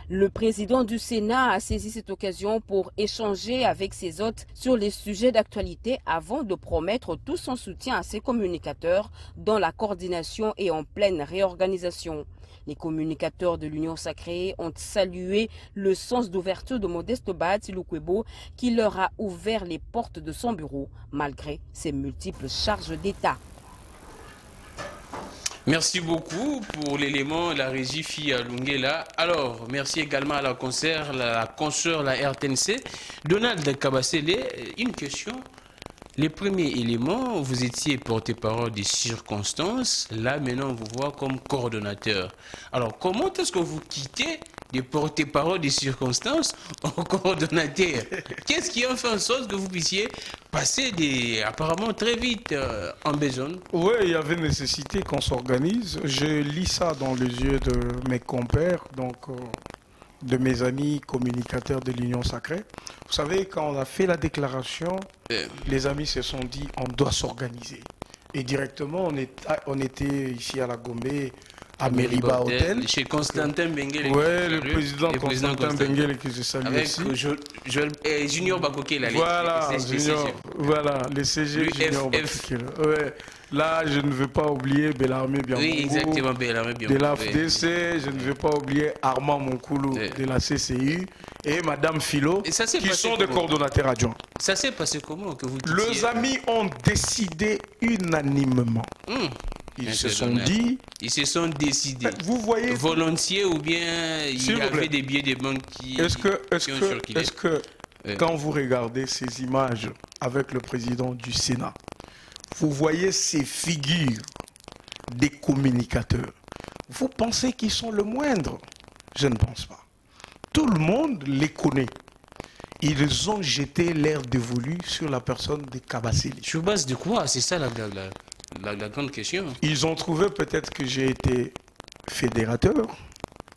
Le président du Sénat a saisi cette occasion pour échanger avec ses hôtes sur les sujets d'actualité avant de promettre tout son soutien à ses communicateurs dans la coordination et en pleine réorganisation. Les communicateurs de l'Union sacrée ont salué le sens d'ouverture de Modeste Bahati Lukwebo qui leur a ouvert les portes de son bureau malgré ses multiples charges d'État. Merci beaucoup pour l'élément, la régie Fia Lungela. Alors, merci également à la consoeur, la RTNC. Donald Kabasele, une question. Les premiers éléments, vous étiez porte-parole des circonstances. Là, maintenant, on vous voit comme coordonnateur. Alors, comment est-ce que vous quittez des porte-parole des circonstances en coordonnateur? Qu'est-ce qui a fait en sorte que vous puissiez passer apparemment très vite en besogne? Oui, il y avait nécessité qu'on s'organise. Je lis ça dans les yeux de mes compères, donc de mes amis communicateurs de l'Union sacrée. Vous savez, quand on a fait la déclaration, les amis se sont dit on doit s'organiser. Et directement, on était ici à la Gombe, à Meriba Hotel. Chez Constantin Benguele. Oui, le président Constantin Benguele que je salue aussi. Avec Junior Bakoke, là. Voilà, les CG Junior Bakoke. Ouais. Là, je ne veux pas oublier Bellarmé Biambougou. Oui, exactement, Bellarmé Biambougou. De la FDC, je ne veux pas oublier Armand Monkoulou de la CCU et Madame Philo, qui sont des coordonnateurs adjoints. Ça s'est passé comment que vous quittiez? Les amis ont décidé unanimement. Ils se sont dit... Ils se sont décidés. Vous voyez... Volontiers ou bien il y avait des billets de banque qui ont circulé? Est-ce que quand vous regardez ces images avec le président du Sénat, vous voyez ces figures des communicateurs, vous pensez qu'ils sont le moindre? Je ne pense pas. Tout le monde les connaît. Ils ont jeté l'air dévolu sur la personne de Kabasele. Sur base de quoi? C'est ça la grande question. Ils ont trouvé peut-être que j'ai été fédérateur,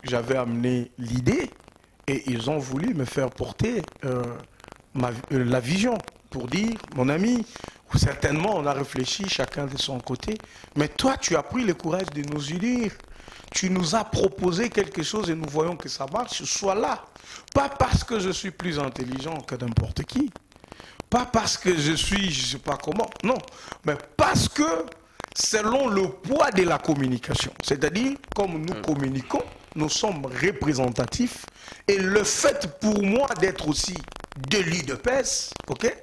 j'avais amené l'idée et ils ont voulu me faire porter la vision pour dire, mon ami, certainement on a réfléchi chacun de son côté, mais toi tu as pris le courage de nous unir. Tu nous as proposé quelque chose et nous voyons que ça marche, sois là. Pas parce que je suis plus intelligent que n'importe qui. Pas parce que je suis, je ne sais pas comment, non. Mais parce que selon le poids de la communication, c'est-à-dire comme nous communiquons, nous sommes représentatifs. Et le fait pour moi d'être aussi de l'UDPS, ok,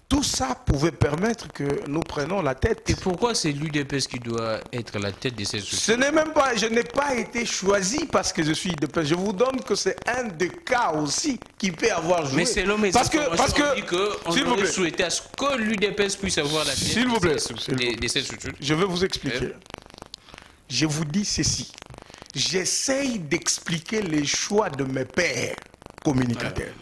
tout ça pouvait permettre que nous prenions la tête. Et pourquoi c'est l'UDPS qui doit être la tête de ces structures? Ce n'est même pas, je n'ai pas été choisi parce que je suis UDPS. Je vous donne que c'est un des cas aussi qui peut avoir joué. Mais c'est l'homme parce que on aurait souhaité à ce que l'UDPS puisse avoir la tête de ces structures. Je vais vous expliquer. Je vous dis ceci. J'essaye d'expliquer les choix de mes pairs communicateurs.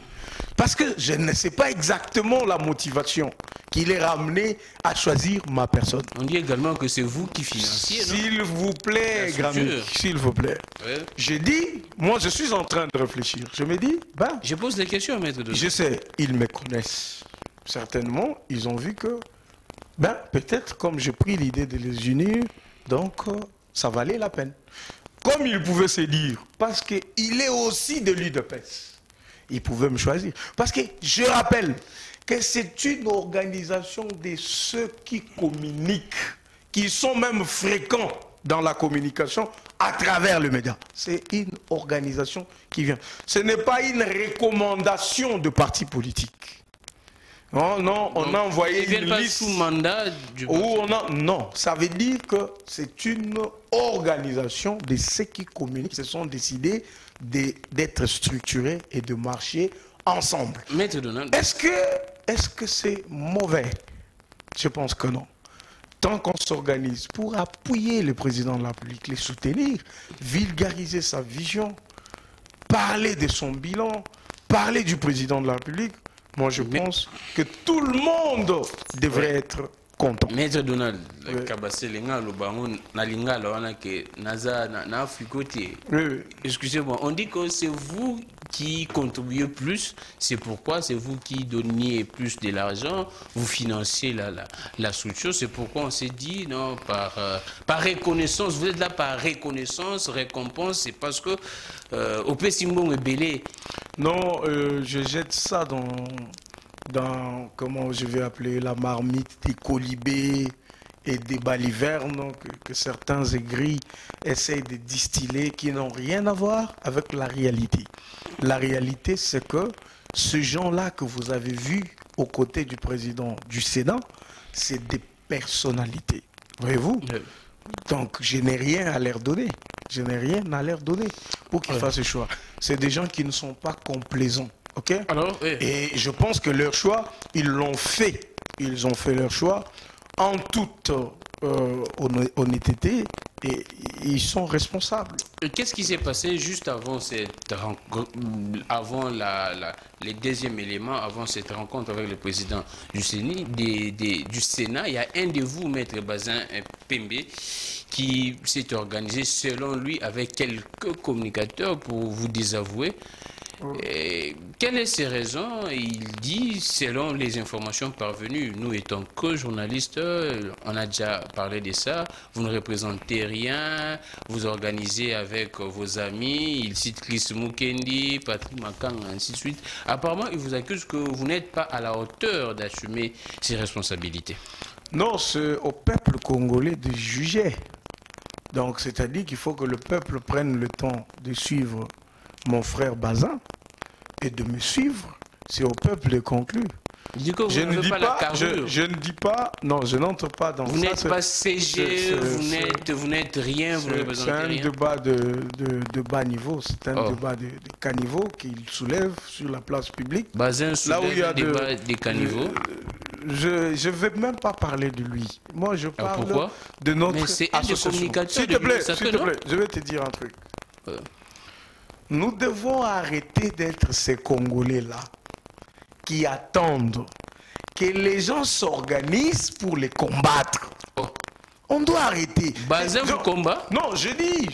Parce que je ne sais pas exactement la motivation qui les a amenés à choisir ma personne. On dit également que c'est vous qui financiez, non? S'il vous plaît, Gramic, s'il vous plaît. Ouais. Je dis, moi je suis en train de réfléchir. Je me dis, je pose des questions, maître de... Je sais, ils me connaissent. Certainement, ils ont vu que, peut-être comme j'ai pris l'idée de les unir, donc ça valait la peine. Comme ils pouvaient se dire, parce qu'il est aussi de l'UDPS. Ils pouvaient me choisir. Parce que je rappelle que c'est une organisation de ceux qui communiquent, qui sont même fréquents dans la communication à travers le média. C'est une organisation qui vient. Ce n'est pas une recommandation de parti politique. Non, non, on a envoyé une liste sous mandat du non, ça veut dire que c'est une organisation de ceux qui communiquent, se sont décidés d'être structurés et de marcher ensemble. Est-ce que c'est mauvais? Je pense que non. Tant qu'on s'organise pour appuyer le président de la République, les soutenir, vulgariser sa vision, parler de son bilan, parler du président de la République, moi je pense que tout le monde devrait être content. Maître Donald, excusez-moi, on dit que c'est vous qui contribuez plus, c'est pourquoi c'est vous qui donniez plus de l'argent, vous financez la structure, c'est pourquoi on s'est dit, non, par reconnaissance, vous êtes là par reconnaissance, récompense, c'est parce que au Pessimbon est belé. Non, je jette ça dans, comment je vais appeler, la marmite des colibés et des balivernes que certains aigris essayent de distiller, qui n'ont rien à voir avec la réalité. La réalité, c'est que ces gens-là que vous avez vus aux côtés du président du Sénat, c'est des personnalités. Voyez-vous? Donc, je n'ai rien à leur donner. Je n'ai rien à leur donner pour qu'ils fassent ce choix. C'est des gens qui ne sont pas complaisants. Ok? Alors, et je pense que leur choix, ils l'ont fait. Ils ont fait leur choix en toute honnêteté et ils sont responsables. Qu'est-ce qui s'est passé juste avant cette rencontre, avant les deuxièmes éléments, avant cette rencontre avec le président du Sénat? Il y a un de vous, Maître Bazin Pembe, qui s'est organisé selon lui avec quelques communicateurs pour vous désavouer. Et quelles sont ces raisons? Il dit, selon les informations parvenues, nous étant que journalistes, on a déjà parlé de ça, vous ne représentez rien, vous organisez avec vos amis, il cite Chris Mukendi, Patrick Makang, ainsi de suite. Apparemment, il vous accuse que vous n'êtes pas à la hauteur d'assumer ces responsabilités. Non, c'est au peuple congolais de juger. Donc, c'est-à-dire qu'il faut que le peuple prenne le temps de suivre mon frère Bazin et de me suivre. C'est au peuple de conclure. Je ne dis pas, non, je n'entre pas dans ça. Vous n'êtes pas CG, vous n'êtes rien, vous ne représentez rien. C'est un débat de bas niveau, c'est un débat de caniveau qu'il soulève sur la place publique. Bazin soulève un débat de caniveau. Je ne vais même pas parler de lui. Moi, je parle de notre association. S'il te plaît, je vais te dire un truc. Nous devons arrêter d'être ces Congolais-là qui attendent que les gens s'organisent pour les combattre. On doit arrêter. Bazin vous combat? Non, je dis,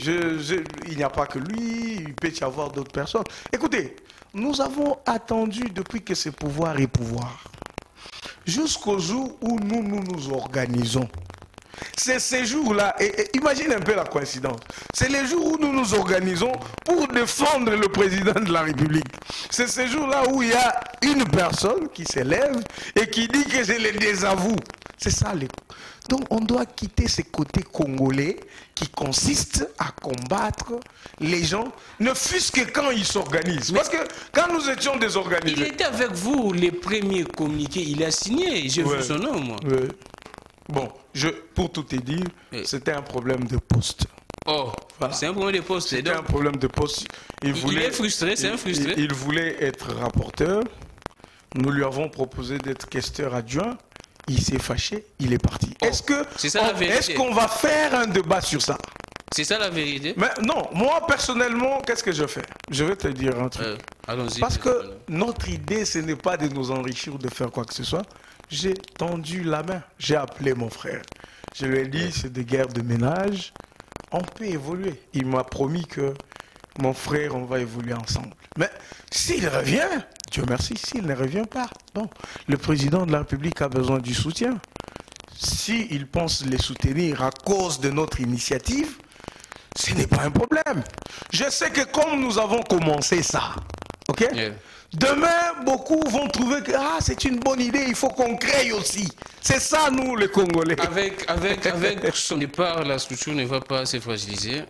il n'y a pas que lui, il peut y avoir d'autres personnes. Écoutez, nous avons attendu depuis que c'est pouvoir et pouvoir, jusqu'au jour où nous organisons. C'est ces jours-là, et imagine un peu la coïncidence, c'est les jours où nous nous organisons pour défendre le président de la République. C'est ces jours-là où il y a une personne qui s'élève et qui dit que je les désavoue. C'est ça. Donc on doit quitter ces côtés congolais qui consistent à combattre les gens, ne fût-ce que quand ils s'organisent. Parce que quand nous étions désorganisés... Il était avec vous, les premiers communiqués, il a signé, j'ai vu son nom, moi. Bon, pour tout te dire, c'était un problème de poste. Oh, voilà. C'est un problème de poste. C'était un problème de poste. Il est frustré, c'est un frustré. Il voulait être rapporteur. Nous lui avons proposé d'être questeur adjoint. Il s'est fâché, il est parti. Est-ce qu'on va faire un débat sur ça? C'est ça la vérité? Mais non, moi personnellement, qu'est-ce que je fais? Je vais te dire un truc. Allons-y. Parce que notre idée, ce n'est pas de nous enrichir ou de faire quoi que ce soit. J'ai tendu la main, j'ai appelé mon frère. Je lui ai dit, c'est des guerres de ménage, on peut évoluer. Il m'a promis que mon frère, on va évoluer ensemble. Mais s'il revient, Dieu merci, s'il ne revient pas, bon, le président de la République a besoin du soutien. S'il pense les soutenir à cause de notre initiative, ce n'est pas un problème. Je sais que comme nous avons commencé ça, ok? Demain, beaucoup vont trouver que c'est une bonne idée, il faut qu'on crée aussi. C'est ça, nous, les Congolais. Avec son départ, la structure ne va pas se fragiliser.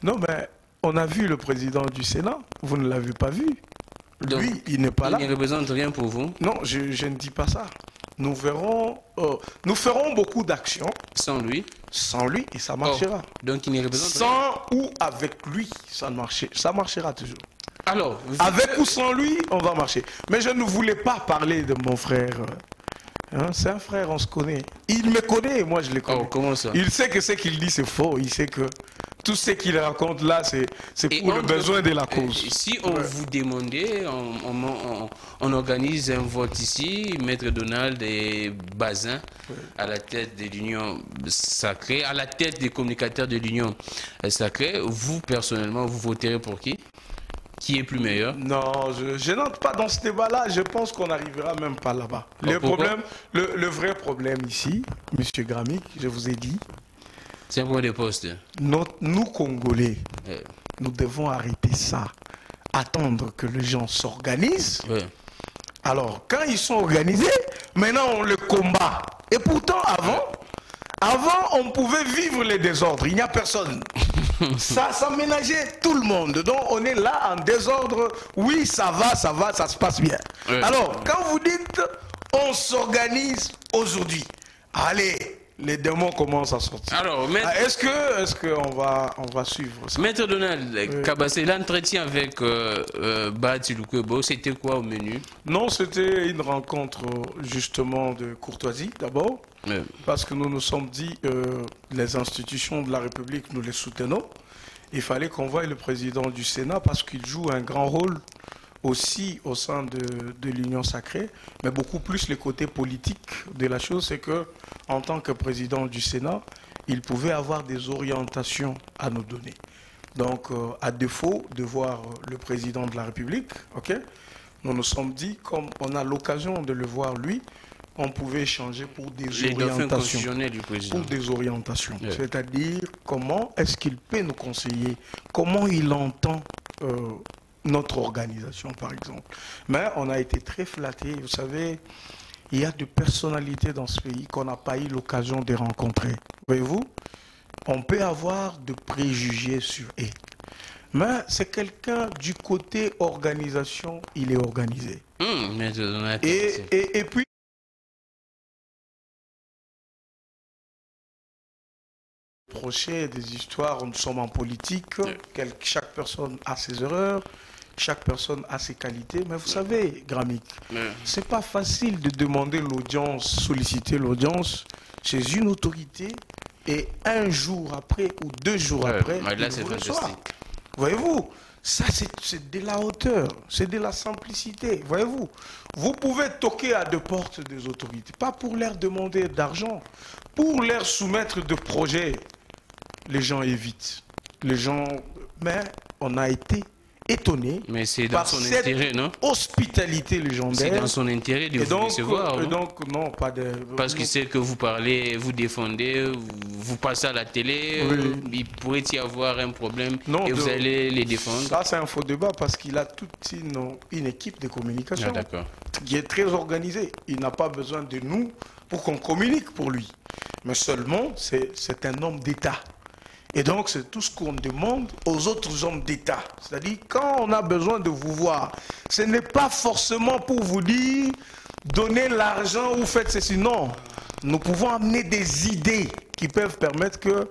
Non, mais on a vu le président du Sénat, vous ne l'avez pas vu. Donc, lui, il n'est pas là. Il ne représente rien pour vous? Non, je ne dis pas ça. Nous ferons beaucoup d'actions. Sans lui? Sans lui, et ça marchera. Donc il ne représente sans rien. Ou avec lui, ça marchera toujours. Alors, avec ou sans lui, on va marcher. Mais je ne voulais pas parler de mon frère. C'est un frère, on se connaît. Il me connaît et moi je le connais. Comment ça? Il sait que ce qu'il dit c'est faux. Il sait que tout ce qu'il raconte là, c'est pour le besoin de la cause. Si on vous demandait, on organise un vote ici, Maître Donald et Bazin à la tête de l'Union Sacrée, à la tête des communicateurs de l'Union Sacrée, vous personnellement, vous voterez pour qui? Qui est plus meilleur? Non, je n'entre pas dans ce débat-là. Je pense qu'on n'arrivera même pas là-bas. Le vrai problème ici, M. Gramic, je vous ai dit, c'est un point de poste. Nous, Congolais, nous devons arrêter ça. Attendre que les gens s'organisent. Alors, quand ils sont organisés, maintenant on le combat. Et pourtant, avant, on pouvait vivre les désordres. Il n'y a personne. Ça ménageait tout le monde. Donc, on est là en désordre. Oui, ça va, ça se passe bien. Alors, quand vous dites, on s'organise aujourd'hui. Allez, les démons commencent à sortir. Alors, est-ce qu'on va suivre ça? Maître Donald Kabassé, l'entretien avec Bahati Lukwebo, c'était quoi au menu? Non, c'était une rencontre justement de courtoisie d'abord, parce que nous nous sommes dit, les institutions de la République, nous les soutenons. Il fallait qu'on voie le président du Sénat parce qu'il joue un grand rôle aussi au sein de l'Union Sacrée, mais beaucoup plus les côtés politiques de la chose, c'est que en tant que président du Sénat, il pouvait avoir des orientations à nous donner. Donc, à défaut de voir le président de la République, nous nous sommes dit, comme on a l'occasion de le voir lui, on pouvait échanger pour des orientations. Du président. Pour des orientations. C'est-à-dire, comment est-ce qu'il peut nous conseiller? Comment il entend notre organisation, par exemple. Mais on a été très flattés. Vous savez, il y a des personnalités dans ce pays qu'on n'a pas eu l'occasion de rencontrer. Voyez-vous, on peut avoir de préjugés sur eux. Mais c'est quelqu'un du côté organisation, il est organisé. Et puis, procher des histoires, nous sommes en politique, chaque personne a ses erreurs, chaque personne a ses qualités, mais vous savez, Gramic, c'est pas facile de demander l'audience, solliciter l'audience chez une autorité et un jour après ou 2 jours après, là c'est fantastique. Voyez-vous, ça c'est de la hauteur, c'est de la simplicité, voyez-vous. Vous pouvez toquer à deux portes des autorités, pas pour leur demander d'argent, pour leur soumettre des projets. Les gens évitent. Mais on a été étonnés. Mais c'est dans son intérêt, non? Hospitalité légendaire. C'est dans son intérêt de vous recevoir. Donc, non, pas de. Parce qu'il sait que vous parlez, vous défendez, vous passez à la télé, il pourrait y avoir un problème et vous allez les défendre. Ça, c'est un faux débat parce qu'il a toute une équipe de communication qui est très organisée. Il n'a pas besoin de nous pour qu'on communique pour lui. Mais seulement, c'est un homme d'État. Et donc, c'est tout ce qu'on demande aux autres hommes d'État. C'est-à-dire, quand on a besoin de vous voir, ce n'est pas forcément pour vous dire, donnez l'argent ou faites ceci. Non, nous pouvons amener des idées qui peuvent permettre que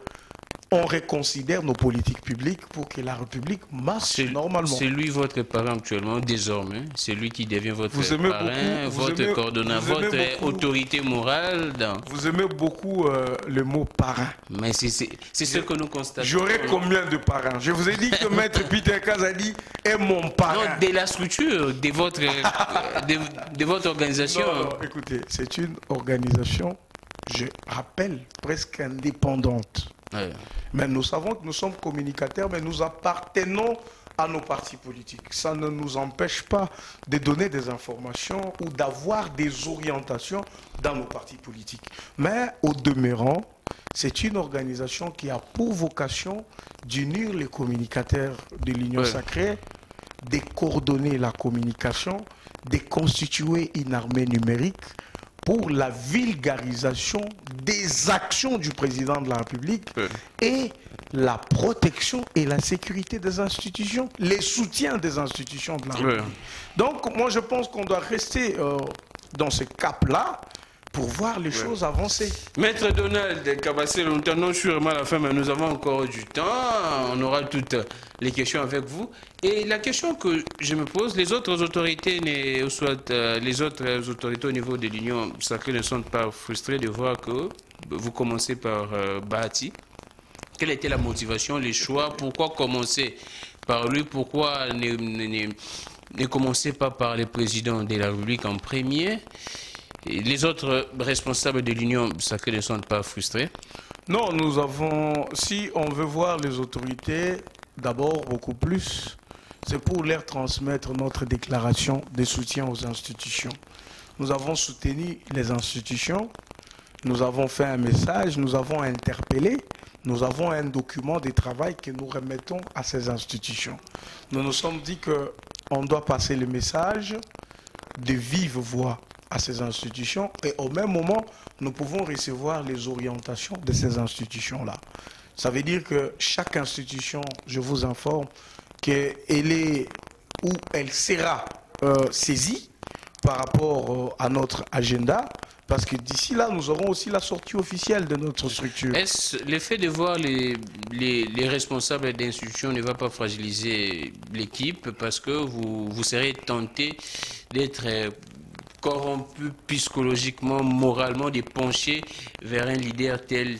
on reconsidère nos politiques publiques pour que la République marche normalement. C'est lui votre parent actuellement, désormais. C'est lui qui devient votre parrain, votre coordonnateur, votre autorité morale. Vous aimez beaucoup le mot parrain. Mais c'est ce que nous constatons. J'aurais combien de parrains? Je vous ai dit que Maître Peter Kazadi est mon parrain. Non, de la structure de votre, de votre organisation. Non, écoutez, c'est une organisation, je rappelle, presque indépendante. Mais nous savons que nous sommes communicateurs, mais nous appartenons à nos partis politiques. Ça ne nous empêche pas de donner des informations ou d'avoir des orientations dans nos partis politiques. Mais au demeurant, c'est une organisation qui a pour vocation d'unir les communicateurs de l'Union Sacrée, de coordonner la communication, de constituer une armée numérique pour la vulgarisation des actions du président de la République et la protection et la sécurité des institutions, les soutiens des institutions de la République. Donc, moi, je pense qu'on doit rester dans ce cap-là pour voir les choses avancer. Maître Donald Kabassé, nous tenons sûrement à la fin, mais nous avons encore du temps. On aura toutes les questions avec vous. Et la question que je me pose, les autres autorités, les autres autorités au niveau de l'Union Sacrée ne sont pas frustrées de voir que vous commencez par Bahati, Quelle était la motivation, les choix? Pourquoi commencer par lui? Pourquoi ne commencer pas par le président de la République en premier? Et les autres responsables de l'Union sacrée ne sont pas frustrés? Non, nous avons, si on veut voir les autorités, d'abord beaucoup plus, c'est pour leur transmettre notre déclaration de soutien aux institutions. Nous avons soutenu les institutions, nous avons fait un message, nous avons interpellé, nous avons un document de travail que nous remettons à ces institutions. Nous nous sommes dit qu'on doit passer le message de vive voix à ces institutions et au même moment, nous pouvons recevoir les orientations de ces institutions-là. Ça veut dire que chaque institution, je vous informe, qu'elle est ou elle sera saisie par rapport à notre agenda, parce que d'ici là, nous aurons aussi la sortie officielle de notre structure. Est-ce le fait de voir les responsables d'institutions ne va pas fragiliser l'équipe parce que vous serez tenté d'être corrompu psychologiquement, moralement, de pencher vers un leader tel?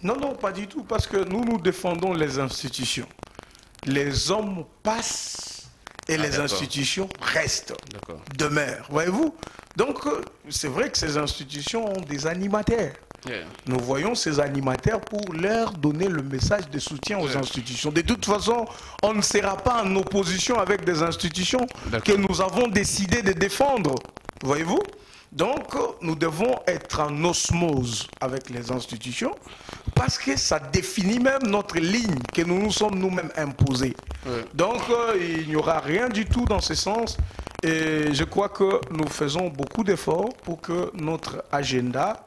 Non, non, pas du tout, parce que nous défendons les institutions. Les hommes passent et les institutions restent, demeurent, voyez-vous. Donc, c'est vrai que ces institutions ont des animateurs. Nous voyons ces animateurs pour leur donner le message de soutien aux institutions. De toute façon, on ne sera pas en opposition avec des institutions que nous avons décidé de défendre, voyez-vous. Donc, nous devons être en osmose avec les institutions parce que ça définit même notre ligne que nous nous sommes nous-mêmes imposés. Donc, il n'y aura rien du tout dans ce sens. Et je crois que nous faisons beaucoup d'efforts pour que notre agenda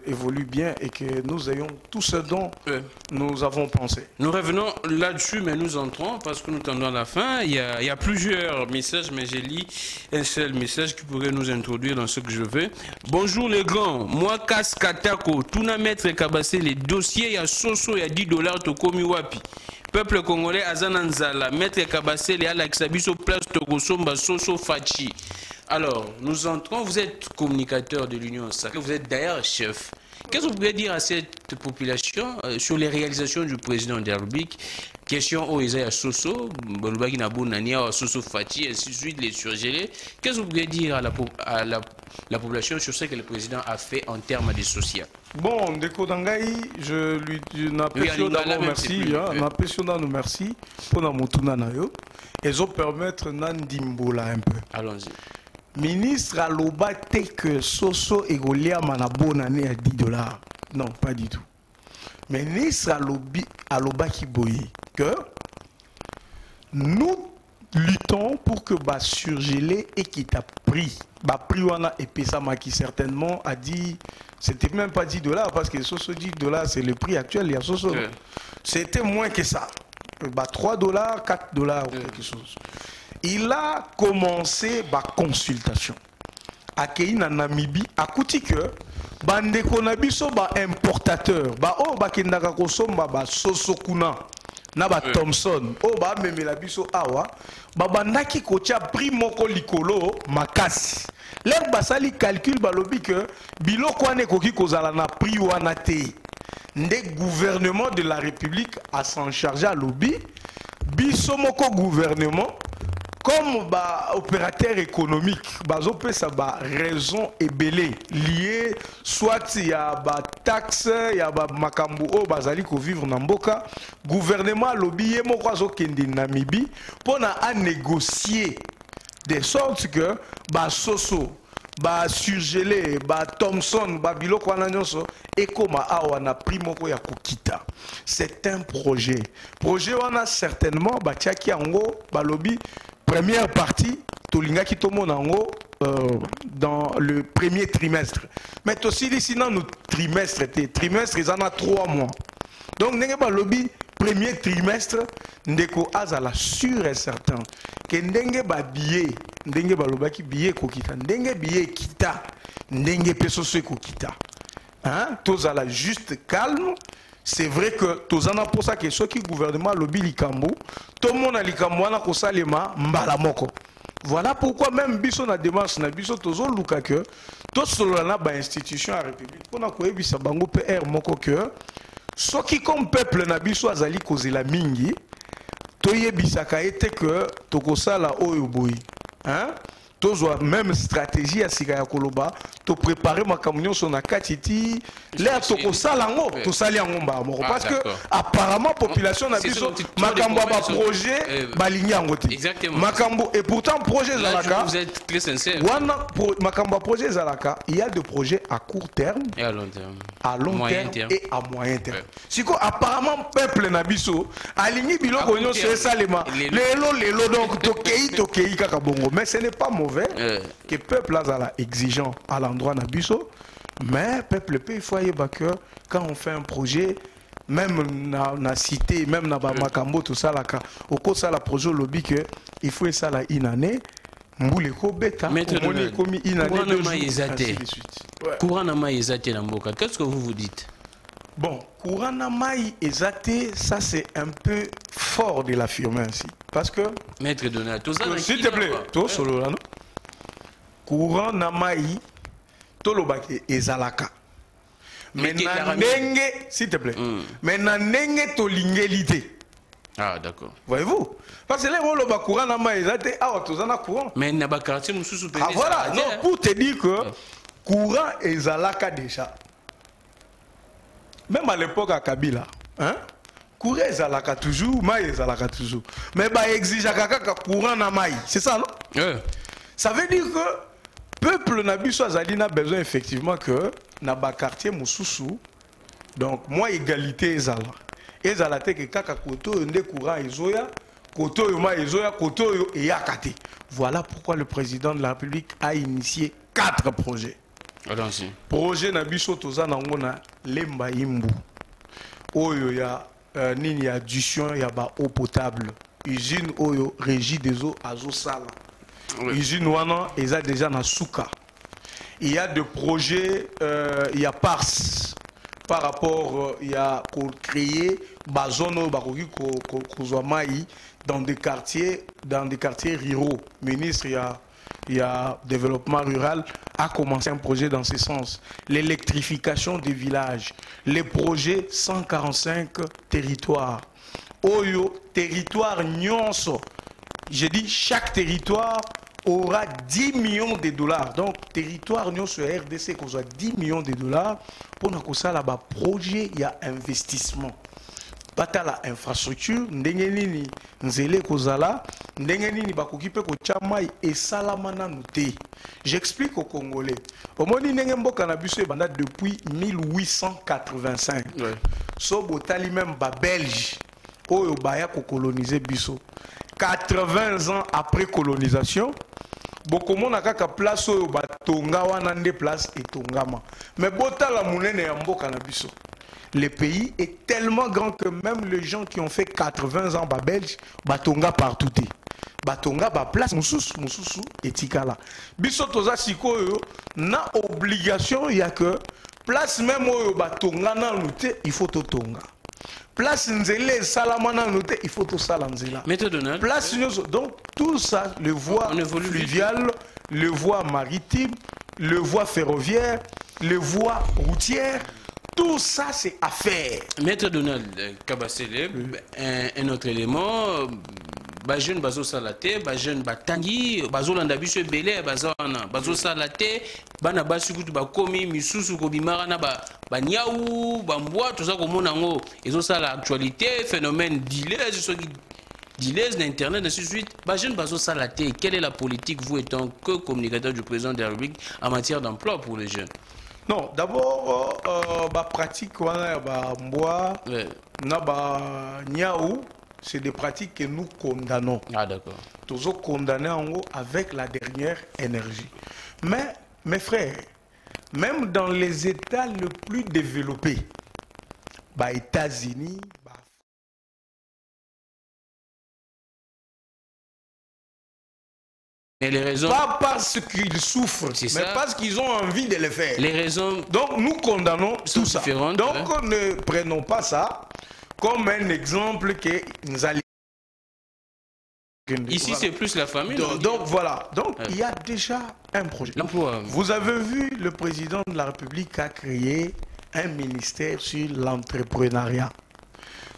évolue bien et que nous ayons tout ce dont nous avons pensé. Nous revenons là-dessus, mais nous entrons parce que nous tendons à la fin. Il y a plusieurs messages, mais j'ai lu un seul message qui pourrait nous introduire dans ce que je veux. Bonjour les grands, moi Kas Katako, Tuna Maître Kabassé, les dossiers, il y a Soso, il y a $10, Tokomi Wapi. Peuple congolais, Azananzala, Maître Kabassé, les Alaksabiso, Place Togosomba, Soso Fachi. Alors, nous entrons, vous êtes communicateur de l'Union sacrée, vous êtes d'ailleurs chef. Qu'est-ce que vous pouvez dire à cette population sur les réalisations du président de la République? Question au Isaiah Soso, Bolubaki Nabunania, Soso Fati, et ainsi de suite, les surgelés. Qu'est-ce que vous pouvez dire à la population sur ce que le président a fait en termes de social? Bon, Ndeko Dangai, je n'apprécie d'abord merci, n'apprécie nous merci pour la motuna nayo. Et je permettre Nandimbola un peu. Allons-y. Ministre Aloba que Soso et Golia mana bonne année à $10. Non, pas du tout. Ministre Aloba Kiboyi que nous luttons pour que bas surgelé et qui t'a pris. Bah prix wana et Pesama qui certainement a dit c'était même pas $10 parce que Soso $10 c'est le prix actuel, il y a Soso. C'était moins que ça. Bah $3, $4 ou quelque chose. Il a commencé la consultation. À Keina Namibie, à Kouti que bande konabiso ba importateur, ba o ba kendaka kosomba ba Sosokuna, na ba Thomson, o ba memela biso awa, ba bandaki kotia prix moko likolo makasi. L'air basali calcul balobi que biloko ane koki kozala na prix wana te. Nde gouvernement de la République a s'en charger à lobby, biso moko gouvernement comme bah, opérateur économique, bah, ça bah, raison ébélée liée, soit il y a bah, taxe, il y a bah, makambu o bazali ko vivre na mboka, gouvernement lobby yé moko zo kende Namibie pour na négocier de sorte que bah Soso, bah surgelé, bah Thomson, bah biloko wana nyonso ekoma awa na prix moko ya kokita. C'est un projet. Projet wana certainement bah tiaki yango bah lobby première partie, Tolinga qui tombe dans le premier trimestre. Mais aussi, ici, dans le trimestre, ils en ont 3 mois. Donc, n'est pas lobby, premier trimestre, ndeko azala sûr et certain que ndenge ba billet, ndenge ba lobaki billet kokita, ndenge billet kita, ndenge peso se kokita. Hein? Tozala juste calme. C'est vrai que tous en pour ça que ceux qui gouvernement lobby likambo, tout le monde a likambo na kosalema mbala moko. Voilà pourquoi même biso na démarche na biso tozo luka que tout cela na ba institution à république pour na koyebisa bango PR moko que Ce qui comme peuple na biso azali kozela mingi, toye bisaka ete que tokosala oyo boyi. Hein? Tozwa même stratégie à sika ya koloba, to préparer makambo nyonso na katiti, là tokosala ngo, to sali yango mba moko parce que apparemment population na biso makambo ba projet balingi yango ti. Exactement. Makambo et pourtant projet zalaka. Vous êtes très sincère. Wana makambo projet zalaka, il y a des projets à court terme et à long terme. À long terme et à moyen terme. Siko apparemment peuple na biso alingi biloko nyonso esalema. Lelo donc tokei kaka bongo, mais ce n'est pas mauvais que peuple là exigeant à l'endroit nabiso, mais peuple peut il faut y que quand on fait un projet, même na cité, même na makambo tout ça là, au cours ça la projet lobby que il faut ça là une année. Mboule ko beta, on commis une année de courant na mai ezate na mboka. Qu'est-ce que vous vous dites? Bon, courant na mai ezate, ça c'est un peu fort de l'affirmer ainsi, parce que Maître Donald, s'il te plaît, toi solo là non? Courant na mai tolobaki ezalaka. Mais na ndenge, s'il te plaît. Mais na ndenge tolingelité. Ah d'accord. Voyez-vous? Parce que là on le courant na mai ezate, ah tozana courant. Mais na ba quartier mususu pe. Ah voilà, non pour te dire que courant ezalaka déjà. Même à l'époque à Kabila, hein? Courant ezalaka toujours, mai ezalaka toujours. Mais bah exige kaka courant na mai, c'est ça non? Ça veut dire que peuple nabiso azali na besoin effectivement que na ba quartier mususu, donc moi égalité ezala te que kaka koto nde courant ezoya, koto yo ma ezoya, koto yo eyakate. Voilà pourquoi le président de la République a initié 4 projets. Allons-y. Projet nabiso toza nango na Lemba Imbu. Oyo ya nini ya addition ya ba eau potable. Usine oyo régie des eaux azo sala. Usine wana eza déjà na Souka. Il y a des projets, il y a Pars par rapport, il y a créer bazono bakoki kozwamai dans des quartiers ruraux. Ministre il y a développement rural a commencé un projet dans ce sens. L'électrification des villages, les projets 145 territoires. Oyo territoire nyonso. J'ai dit chaque territoire aura 10 millions de dollars. Donc, territoire nous sur RDC qu'on a 10 millions de dollars pour nous ça là-bas projet il y a investissement. Bata la infrastructure ndengeni nzele kozala ndengeni bakokipe ko chamai et salamana nuté. J'explique aux Congolais. Au moni ndenge mboka na biso banda depuis 1885. So botali même ba Belge oyo baya ko coloniser biso. 80 ans après colonisation, beaucoup de monde a place au batonga wana nde place et tongama. Mais bota la monene ya mboka na biso. Le pays est tellement grand que même les gens qui ont fait 80 ans ba belge batonga partout. Batonga ba place mususu et tikala. Biso toza sikoyo na obligation ya que place même oyo batonga na lutte il faut totonga. Place nzele salamana noté il faut tout ça nzela. Place donc tout ça le voie fluvial, le voie maritime, le voie ferroviaire, le voie routière, tout ça c'est à faire. Maître Donald Kabasele, un autre élément, ba jeune bazo salate, ba jeune batangi, bazo landa biso belé bazana, bazo salate, bana basi kutu ba komi misusu ko bimara na ba niaou, ba mbwa tout ça ko mona ngo, ezo sala actualité, phénomène diles, ce qui diles d'internet ainsi de suite, ba jeune bazo salate, quelle est la politique vous étant que communicateur du président de la République en matière d'emploi pour les jeunes? Non, d'abord ba pratique wana ba mbwa na ba niaou. C'est des pratiques que nous condamnons. Ah d'accord. Tous condamnés en haut avec la dernière énergie. Mais, mes frères, même dans les États les plus développés, bah États-Unis, bah... Mais les raisons... Pas parce qu'ils souffrent, mais parce qu'ils ont envie de le faire. Les raisons... Donc nous condamnons tout ça. Donc ne prenons pas ça comme un exemple que nous allons... Ici, c'est plus la famille. Donc voilà. Donc il y a déjà un projet. L'emploi. Vous avez vu, le président de la République a créé un ministère sur l'entrepreneuriat.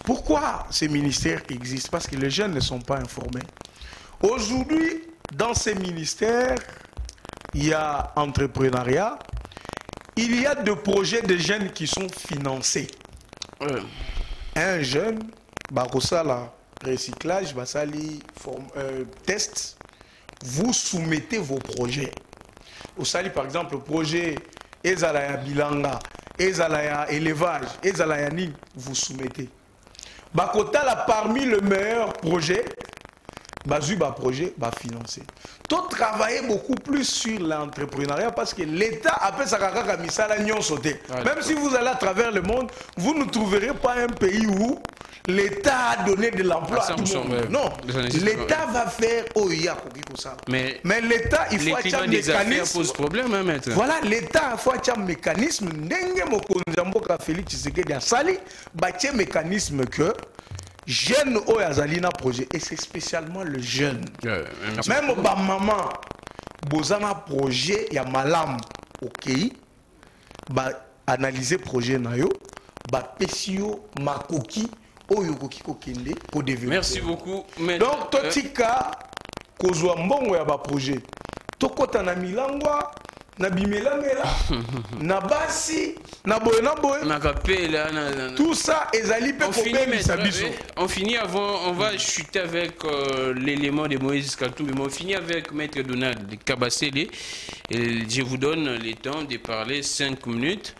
Pourquoi ces ministères existent? Parce que les jeunes ne sont pas informés. Aujourd'hui, dans ces ministères, il y a entrepreneuriat, il y a des projets de jeunes qui sont financés. Un jeune, la recyclage, test, vous soumettez vos projets. Au Sali, par exemple, le projet Ezalaya Bilanga, Ezalaya élevage, Ezalaya Ning, vous soumettez. Bakotala, parmi le meilleur projet, projet financé. Tout travailler beaucoup plus sur l'entrepreneuriat parce que l'État appelle ça même si vous allez à travers le monde, vous ne trouverez pas un pays où l'État a donné de l'emploi à tout le monde. Non, l'État va faire mais l'État, il faut avoir un mécanisme. Pose problème, hein, maître. Voilà, l'État, il faut avoir un mécanisme. Félix Tshisekedi a sali, un mécanisme que jeune oyazali na projet et c'est spécialement le jeune. Même ba maman bozana projet ya malam OK ba analyser projet na yo ba pesio makoki oyo koki kokende pour développer. Merci beaucoup maître. Donc totika kozwa mbongo ya ba projet tokota na milangwa na bimelamela na basi na boye tout ça ezali pe kopemisa biso. On finit avant, on va chuter avec l'élément de Moïse Katumbi, mais on finit avec maître Donald Kabasele. Je vous donne le temps de parler 5 minutes.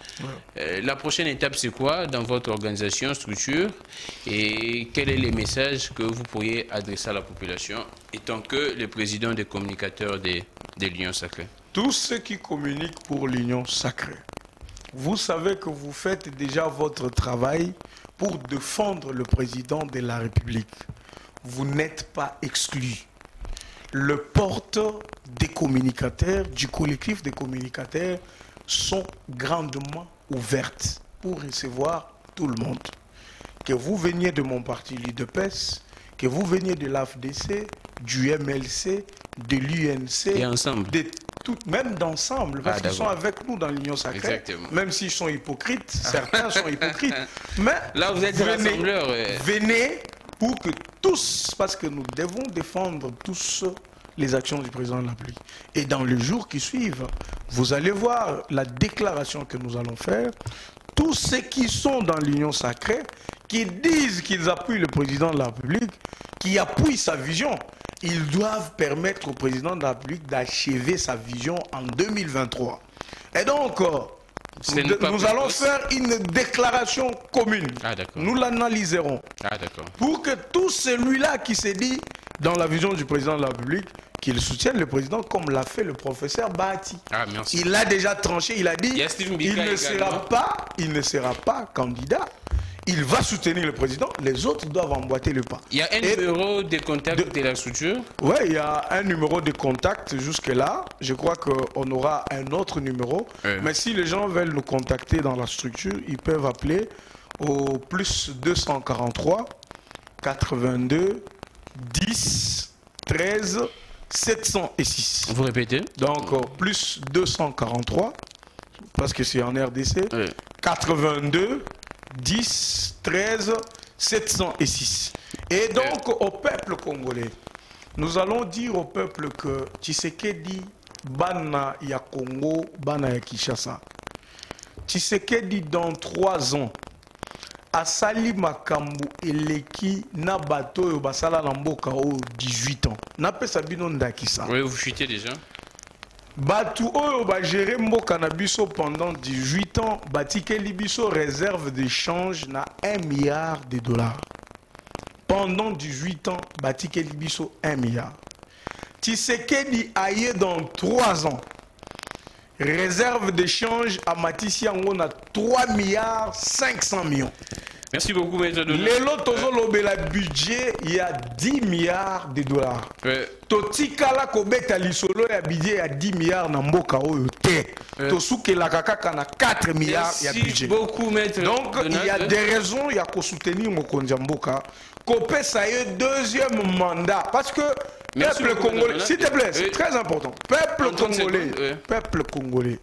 La prochaine étape c'est quoi dans votre organisation, structure, et quel est le message que vous pourriez adresser à la population étant que le président des communicateurs de l'Union Sacrée? Tous ceux qui communiquent pour l'Union Sacrée, vous savez que vous faites déjà votre travail pour défendre le président de la République. Vous n'êtes pas exclus. Le porte des communicateurs, du collectif des communicateurs, sont grandement ouvertes pour recevoir tout le monde. Que vous veniez de mon parti l'UDPS, que vous veniez de l'AFDC, du MLC, de l'UNC, et ensemble. Même d'ensemble, parce qu'ils sont avec nous dans l'Union Sacrée. Exactement. Même s'ils sont hypocrites, certains sont hypocrites. Mais là, vous êtes rassembleurs. Venez pour que tous, parce que nous devons défendre tous les actions du président de la République. Et dans les jours qui suivent, vous allez voir la déclaration que nous allons faire. Tous ceux qui sont dans l'Union Sacrée, qui disent qu'ils appuient le président de la République, qui appuient sa vision, ils doivent permettre au président de la République d'achever sa vision en 2023. Et donc, nous allons faire une déclaration commune. Nous l'analyserons. Pour que tout celui-là qui s'est dit dans la vision du président de la République, qu'il soutienne le président comme l'a fait le professeur Bahati. Il a déjà tranché, il a dit il ne sera pas candidat. Il va soutenir le président, les autres doivent emboîter le pas. Il y a un numéro de contact de la structure? Oui, il y a un numéro de contact jusque-là. Je crois qu'on aura un autre numéro. Mais si les gens veulent nous contacter dans la structure, ils peuvent appeler au plus 243 82 10 13 706. Vous répétez? Donc plus 243, parce que c'est en RDC, 82 10 13 706. Et donc au peuple congolais, nous allons dire au peuple que Tshisekedi bana ya Congo, bana ya Kinshasa. Tshisekedi dans 3 ans asali makambu eleki na bato oyo basala na mboka o 18 ans. Na pesa bino ndakisa. Oui, vous chutez déjà. Batu oyo ba gérer mboka na biso pendant 18 ans, batikeli biso réserve d'échange na 1 milliard de dollars. Pendant 18 ans, batikeli biso 1 milliard. Tshisekedi aye dans 3 ans. Réserve d'échange à Matisse Yango na 3 milliards 500 millions. Merci beaucoup, maître Donald. Les lots la budget, il y a 10 milliards de dollars. Totikala kobeta lisolo ya budget ya 10 milliards na mboka oyo te. Tosuke la kaka na 4 milliards ya budget. Merci beaucoup, maître. Donc Donald. il y a des raisons, il y a ko soutenir mokonzi mboka. Kopé ça y est deuxième mandat parce que peuple congolais, s'il te plaît, c'est très important. Peuple congolais,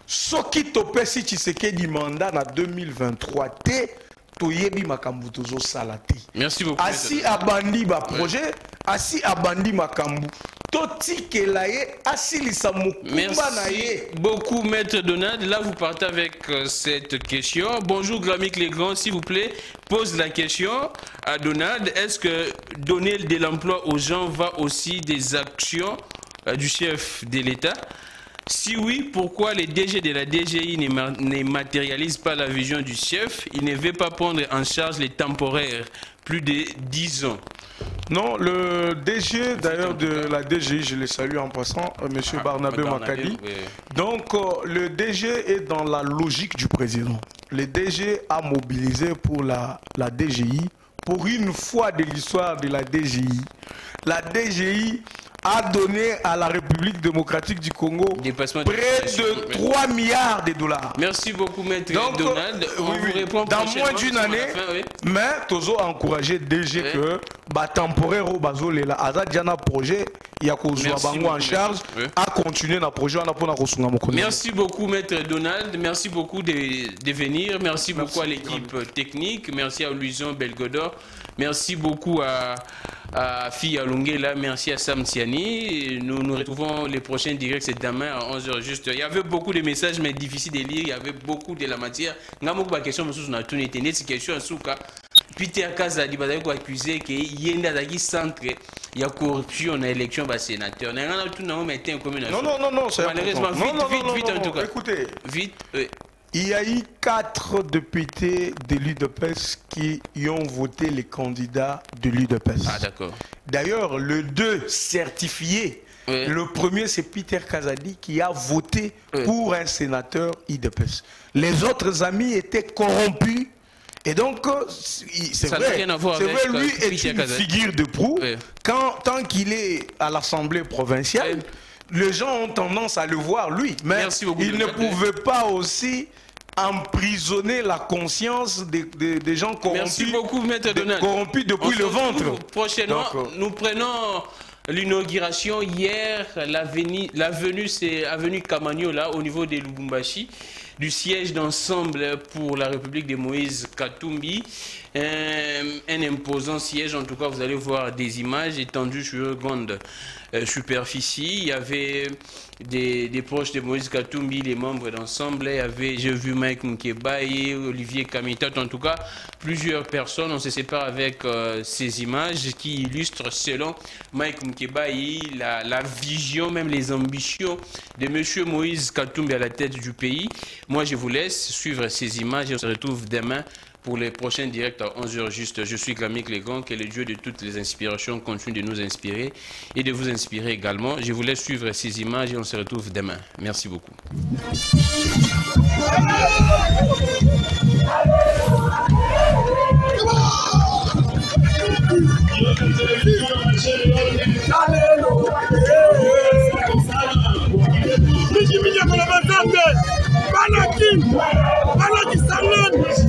soki topesi Tshisekedi mandat na 2023 te toyebi makambu tozo salati. Merci beaucoup. Asi abandi ba projet, asi abandi makambu. Merci beaucoup, Maître Donald. Là, vous partez avec cette question. Bonjour, Gramic Legrand, s'il vous plaît, pose la question à Donald. Est-ce que donner de l'emploi aux gens va aussi des actions du chef de l'État? Si oui, pourquoi les DG de la DGI ne matérialisent pas la vision du chef? Il ne veut pas prendre en charge les temporaires, plus de 10 ans. Non, le DG d'ailleurs de la DGI, je le salue en passant, M. Barnabé Makadi. Oui. Donc le DG est dans la logique du président. Le DG a mobilisé pour la DGI. Pour une fois de l'histoire de la DGI a donné à la République démocratique du Congo près de 3 milliards de dollars. Merci beaucoup, Maître Donald. On vous répond dans moins d'une année, mais Tozo a encouragé DG que temporaire au Bazolela, Azadjana projet, il y a en charge, à continuer dans projet. Merci beaucoup, Maître Donald. Merci beaucoup de venir. Merci beaucoup à l'équipe technique. Merci à Louison Belgodor. Merci beaucoup à Fia Lungela. Merci à Sam Tiani. Nous nous retrouvons les prochains directs, c'est demain à 11h juste. Il y avait beaucoup de messages, mais difficiles de lire. Il y avait beaucoup de la matière. Nous avons une question, Peter Kazadi va accuser que Yenda Dagi centre il y a corruption dans l'élection des sénateurs. Non, c'est malheureusement vite en tout cas. Écoutez, vite. Il y a eu 4 députés de l'UDPS qui ont voté les candidats de l'UDPS. Ah d'accord. D'ailleurs, le 2 certifié. Oui. Le premier, c'est Peter Kazadi qui a voté pour un sénateur UDPS. Les autres amis étaient corrompus. Et donc, c'est vrai, lui est une figure de proue. Oui. Tant qu'il est à l'Assemblée provinciale, les gens ont tendance à le voir, lui. Mais il ne pouvait pas aussi emprisonner la conscience des gens corrompus. Merci beaucoup, Maître Donald. Corrompus depuis le ventre. Prochainement, nous prenons l'inauguration hier, la venue, c'est avenue Kamagno, là, au niveau de Lubumbashi, du siège d'ensemble pour la République de Moïse Katumbi. Un imposant siège, en tout cas, vous allez voir des images étendues sur une grande superficie. Il y avait des proches de Moïse Katumbi, les membres d'ensemble. J'ai vu Mike Mkebaye, Olivier Kamitat, en tout cas, plusieurs personnes. On se sépare avec ces images qui illustrent, selon Mike Mkebaye, la vision, même les ambitions de M. Moïse Katumbi à la tête du pays. Moi, je vous laisse suivre ces images et on se retrouve demain pour les prochains directs à 11h juste. Je suis Gramic Legrand, que le Dieu de toutes les inspirations continue de nous inspirer et de vous inspirer également. Je vous laisse suivre ces images et on se retrouve demain. Merci beaucoup.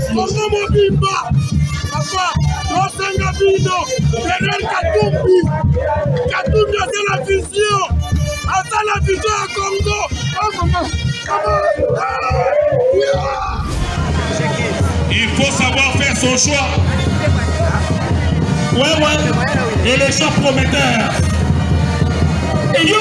Kongo mobimba papa tosenga bino derrière Katumbi aza la vision ya Congo. Il faut savoir faire son choix. Ouais, et les gens prometteurs. Et yo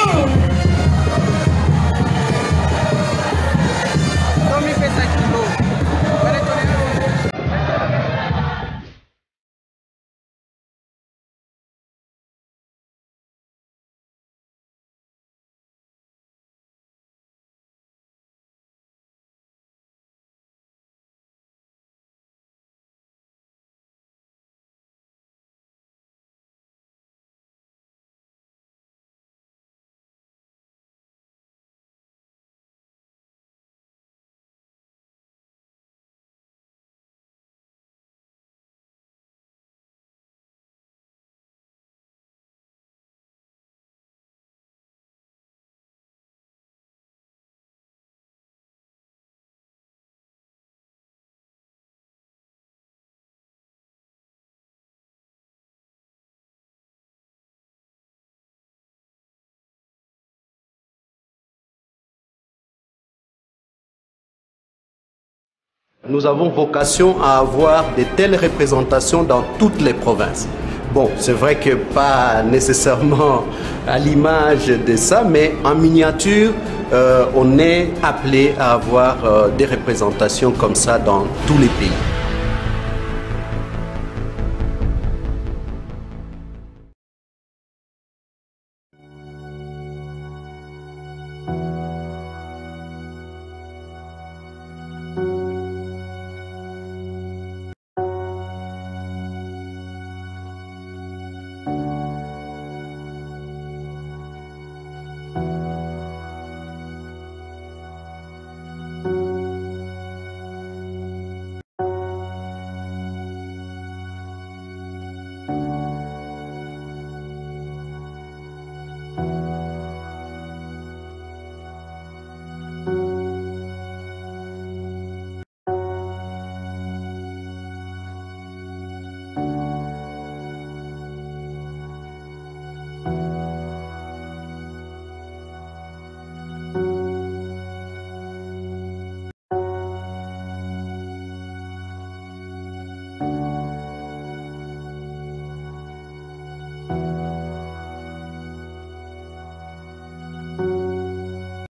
Nous avons vocation à avoir de telles représentations dans toutes les provinces. Bon, c'est vrai que pas nécessairement à l'image de ça, mais en miniature, on est appelé à avoir des représentations comme ça dans tous les pays.